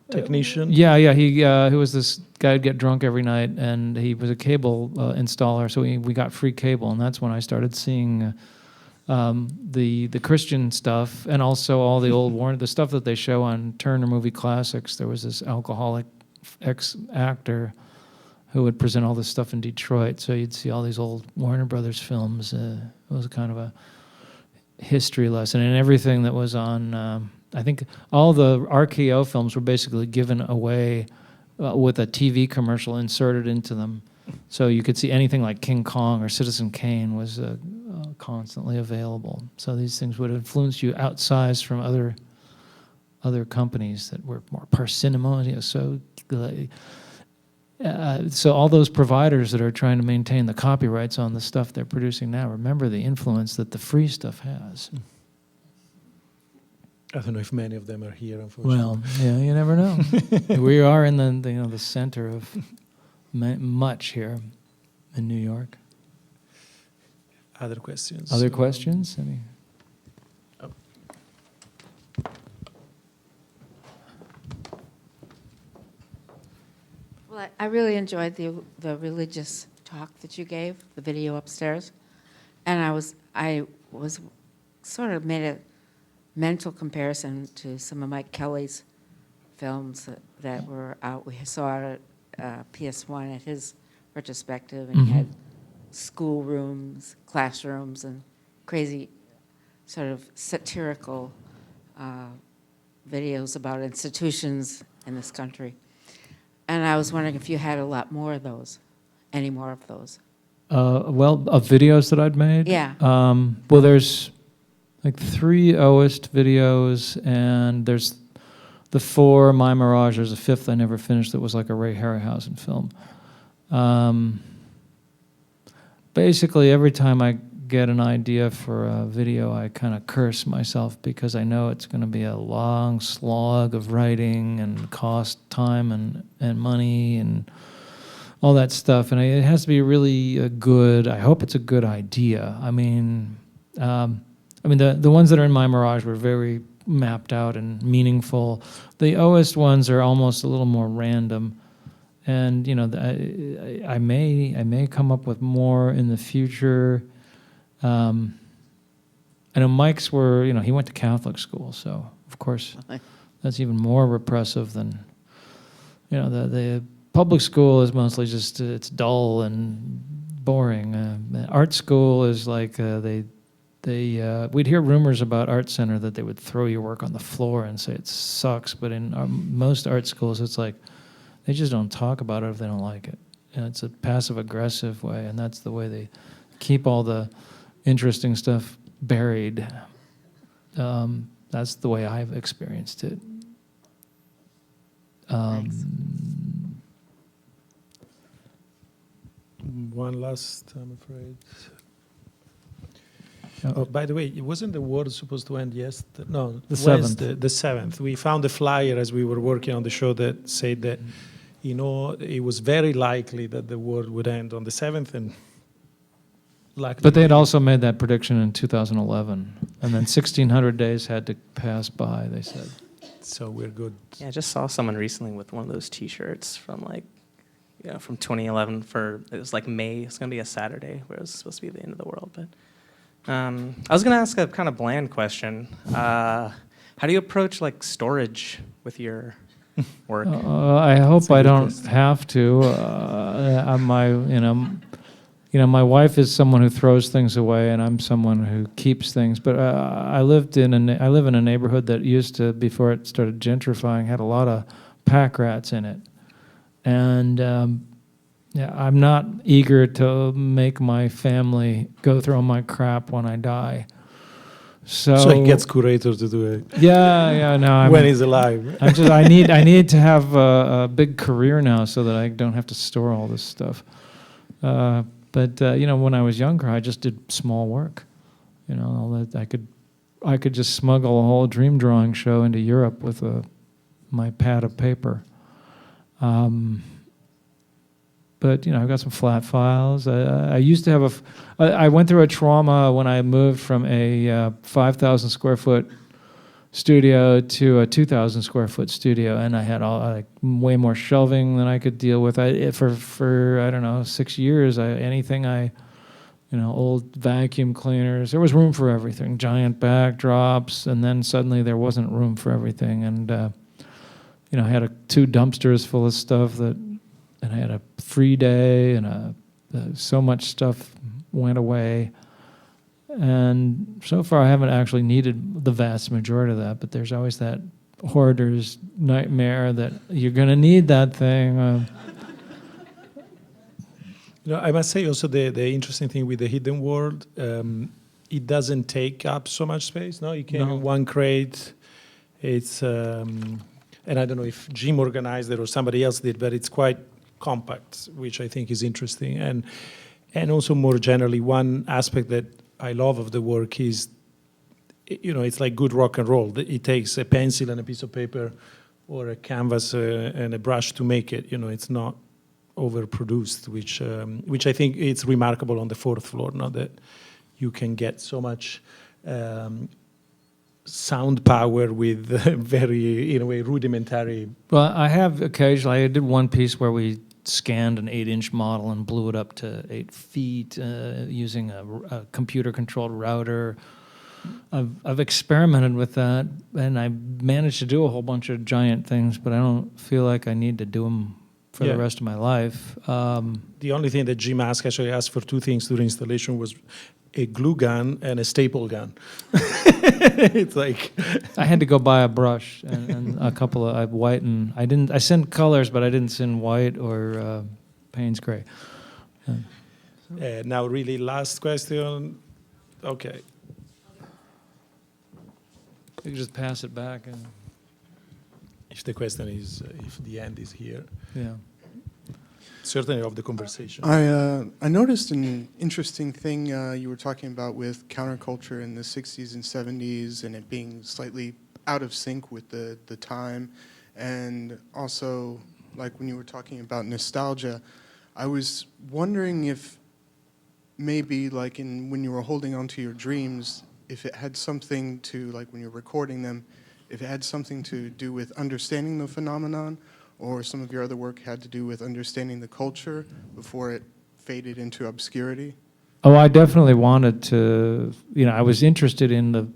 technician? Yeah. He was this guy who'd get drunk every night, and he was a cable installer. So we got free cable, and that's when I started seeing the Christian stuff, and also all the old Warner, the stuff that they show on Turner Movie Classics. There was this alcoholic ex-actor who would present all this stuff in Detroit. So you'd see all these old Warner Brothers films. It was kind of a history lesson, and everything that was on. I think all the RKO films were basically given away with a TV commercial inserted into them. So you could see anything like King Kong or Citizen Kane was constantly available. So these things would influence you outsized from other companies that were more parsimonious. So all those providers that are trying to maintain the copyrights on the stuff they're producing now, remember the influence that the free stuff has. I don't know if many of them are here, unfortunately. Well, yeah, you never know. We are in the center of much here in New York. Other questions? Other questions? Any? Oh. Well, I really enjoyed the religious talk that you gave, the video upstairs, and I was sort of made a mental comparison to some of Mike Kelly's films that were out. We saw it at PS1 at his retrospective, and he had schoolrooms, classrooms, and crazy sort of satirical videos about institutions in this country. And I was wondering if you had a lot more of those, any more of those. Well, of videos that I'd made? Yeah. Well, there's like 3 Oist videos, and there's the 4 My Mirage. There's a 5th I never finished that was like a Ray Harryhausen film. Basically, every time I get an idea for a video, I kind of curse myself because I know it's going to be a long slog of writing and cost time and money and all that stuff. And it has to be really a good, I hope it's a good idea. I mean, the ones that are in My Mirage were very mapped out and meaningful. The Oist ones are almost a little more random. And I may come up with more in the future. I know Mike's he went to Catholic school, so of course that's even more repressive than, the public school is mostly just it's dull and boring. Art school is like we'd hear rumors about Art Center that they would throw your work on the floor and say it sucks, but in most art schools it's like they just don't talk about it if they don't like it. And it's a passive-aggressive way, and that's the way they keep all the interesting stuff buried. That's the way I've experienced it. One last, I'm afraid. Oh, by the way, wasn't the war supposed to end yesterday? No, the 7th. The 7th. We found a flyer as we were working on the show that said that, it was very likely that the war would end on the 7th, and luckily. But they had also made that prediction in 2011, and then 1,600 days had to pass by, they said. So we're good. Yeah, I just saw someone recently with one of those T-shirts from from 2011 it was like May. It's going to be a Saturday where it was supposed to be the end of the world. But I was going to ask a kind of bland question. How do you approach storage with your work? I hope I don't have to. My wife is someone who throws things away, and I'm someone who keeps things. But I live in a neighborhood that used to, before it started gentrifying, had a lot of pack rats in it, and I'm not eager to make my family go through my crap when I die. So he gets curator to do it. Yeah. No, when he's alive. I need to have a big career now so that I don't have to store all this stuff. But when I was younger, I just did small work. I could just smuggle a whole dream drawing show into Europe with my pad of paper. But I've got some flat files. I used to have I went through a trauma when I moved from a 5,000 square foot studio to a 2,000 square foot studio, and I had way more shelving than I could deal with. For I don't know 6 years, anything I old vacuum cleaners. There was room for everything, giant backdrops, and then suddenly there wasn't room for everything. And, I had 2 dumpsters full of stuff and I had a free day, and so much stuff went away. And so far I haven't actually needed the vast majority of that, but there's always that hoarder's nightmare that you're going to need that thing. I must say also the interesting thing with the hidden world, it doesn't take up so much space. No, it came in one crate. It's and I don't know if Jim organized it or somebody else did, but it's quite compact, which I think is interesting. And also more generally, one aspect that I love of the work is, it's like good rock and roll. It takes a pencil and a piece of paper or a canvas and a brush to make it. It's not overproduced, which I think it's remarkable on the 4th floor, now that you can get so much sound power with very, in a way, rudimentary. Well, I have occasionally, I did one piece where we scanned an 8-inch model and blew it up to 8 feet using a computer-controlled router. I've experimented with that, and I managed to do a whole bunch of giant things, but I don't feel like I need to do them for the rest of my life. The only thing that Jim actually asked for 2 things during installation was a glue gun and a staple gun. It's like I had to go buy a brush and a couple of white, and I sent colors, but I didn't send white or Payne's gray. Now, really, last question. Okay. You can just pass it back. And If the question is, if the end is here. yeah. Certainly of the conversation. I noticed an interesting thing you were talking about with counterculture in the 60s and 70s and it being slightly out of sync with the time. And also, like when you were talking about nostalgia, I was wondering if maybe like when you were holding on to your dreams, if it had something to, like when you're recording them, if it had something to do with understanding the phenomenon, or some of your other work had to do with understanding the culture before it faded into obscurity? Oh, I definitely wanted to, I was interested in the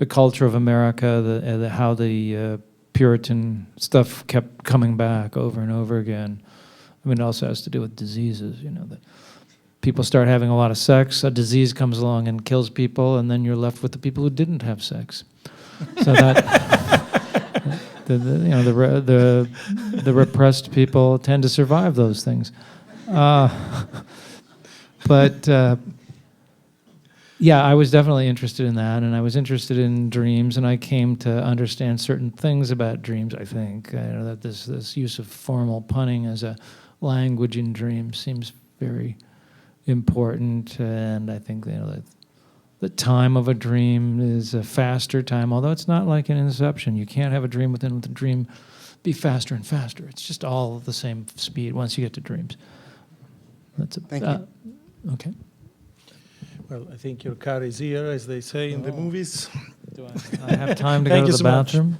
culture of America, how the Puritan stuff kept coming back over and over again. I mean, it also has to do with diseases, that people start having a lot of sex, a disease comes along and kills people, and then you're left with the people who didn't have sex. So that... The repressed people tend to survive those things, but I was definitely interested in that, and I was interested in dreams, and I came to understand certain things about dreams. I think that this use of formal punning as a language in dreams seems very important, and I think that the time of a dream is a faster time, although it's not like an inception. You can't have a dream within the dream be faster and faster. It's just all the same speed once you get to dreams. That's it. Thank you. Okay. Well, I think your car is here, as they say in the movies. Do I have time to Thank go you to the so much. bathroom?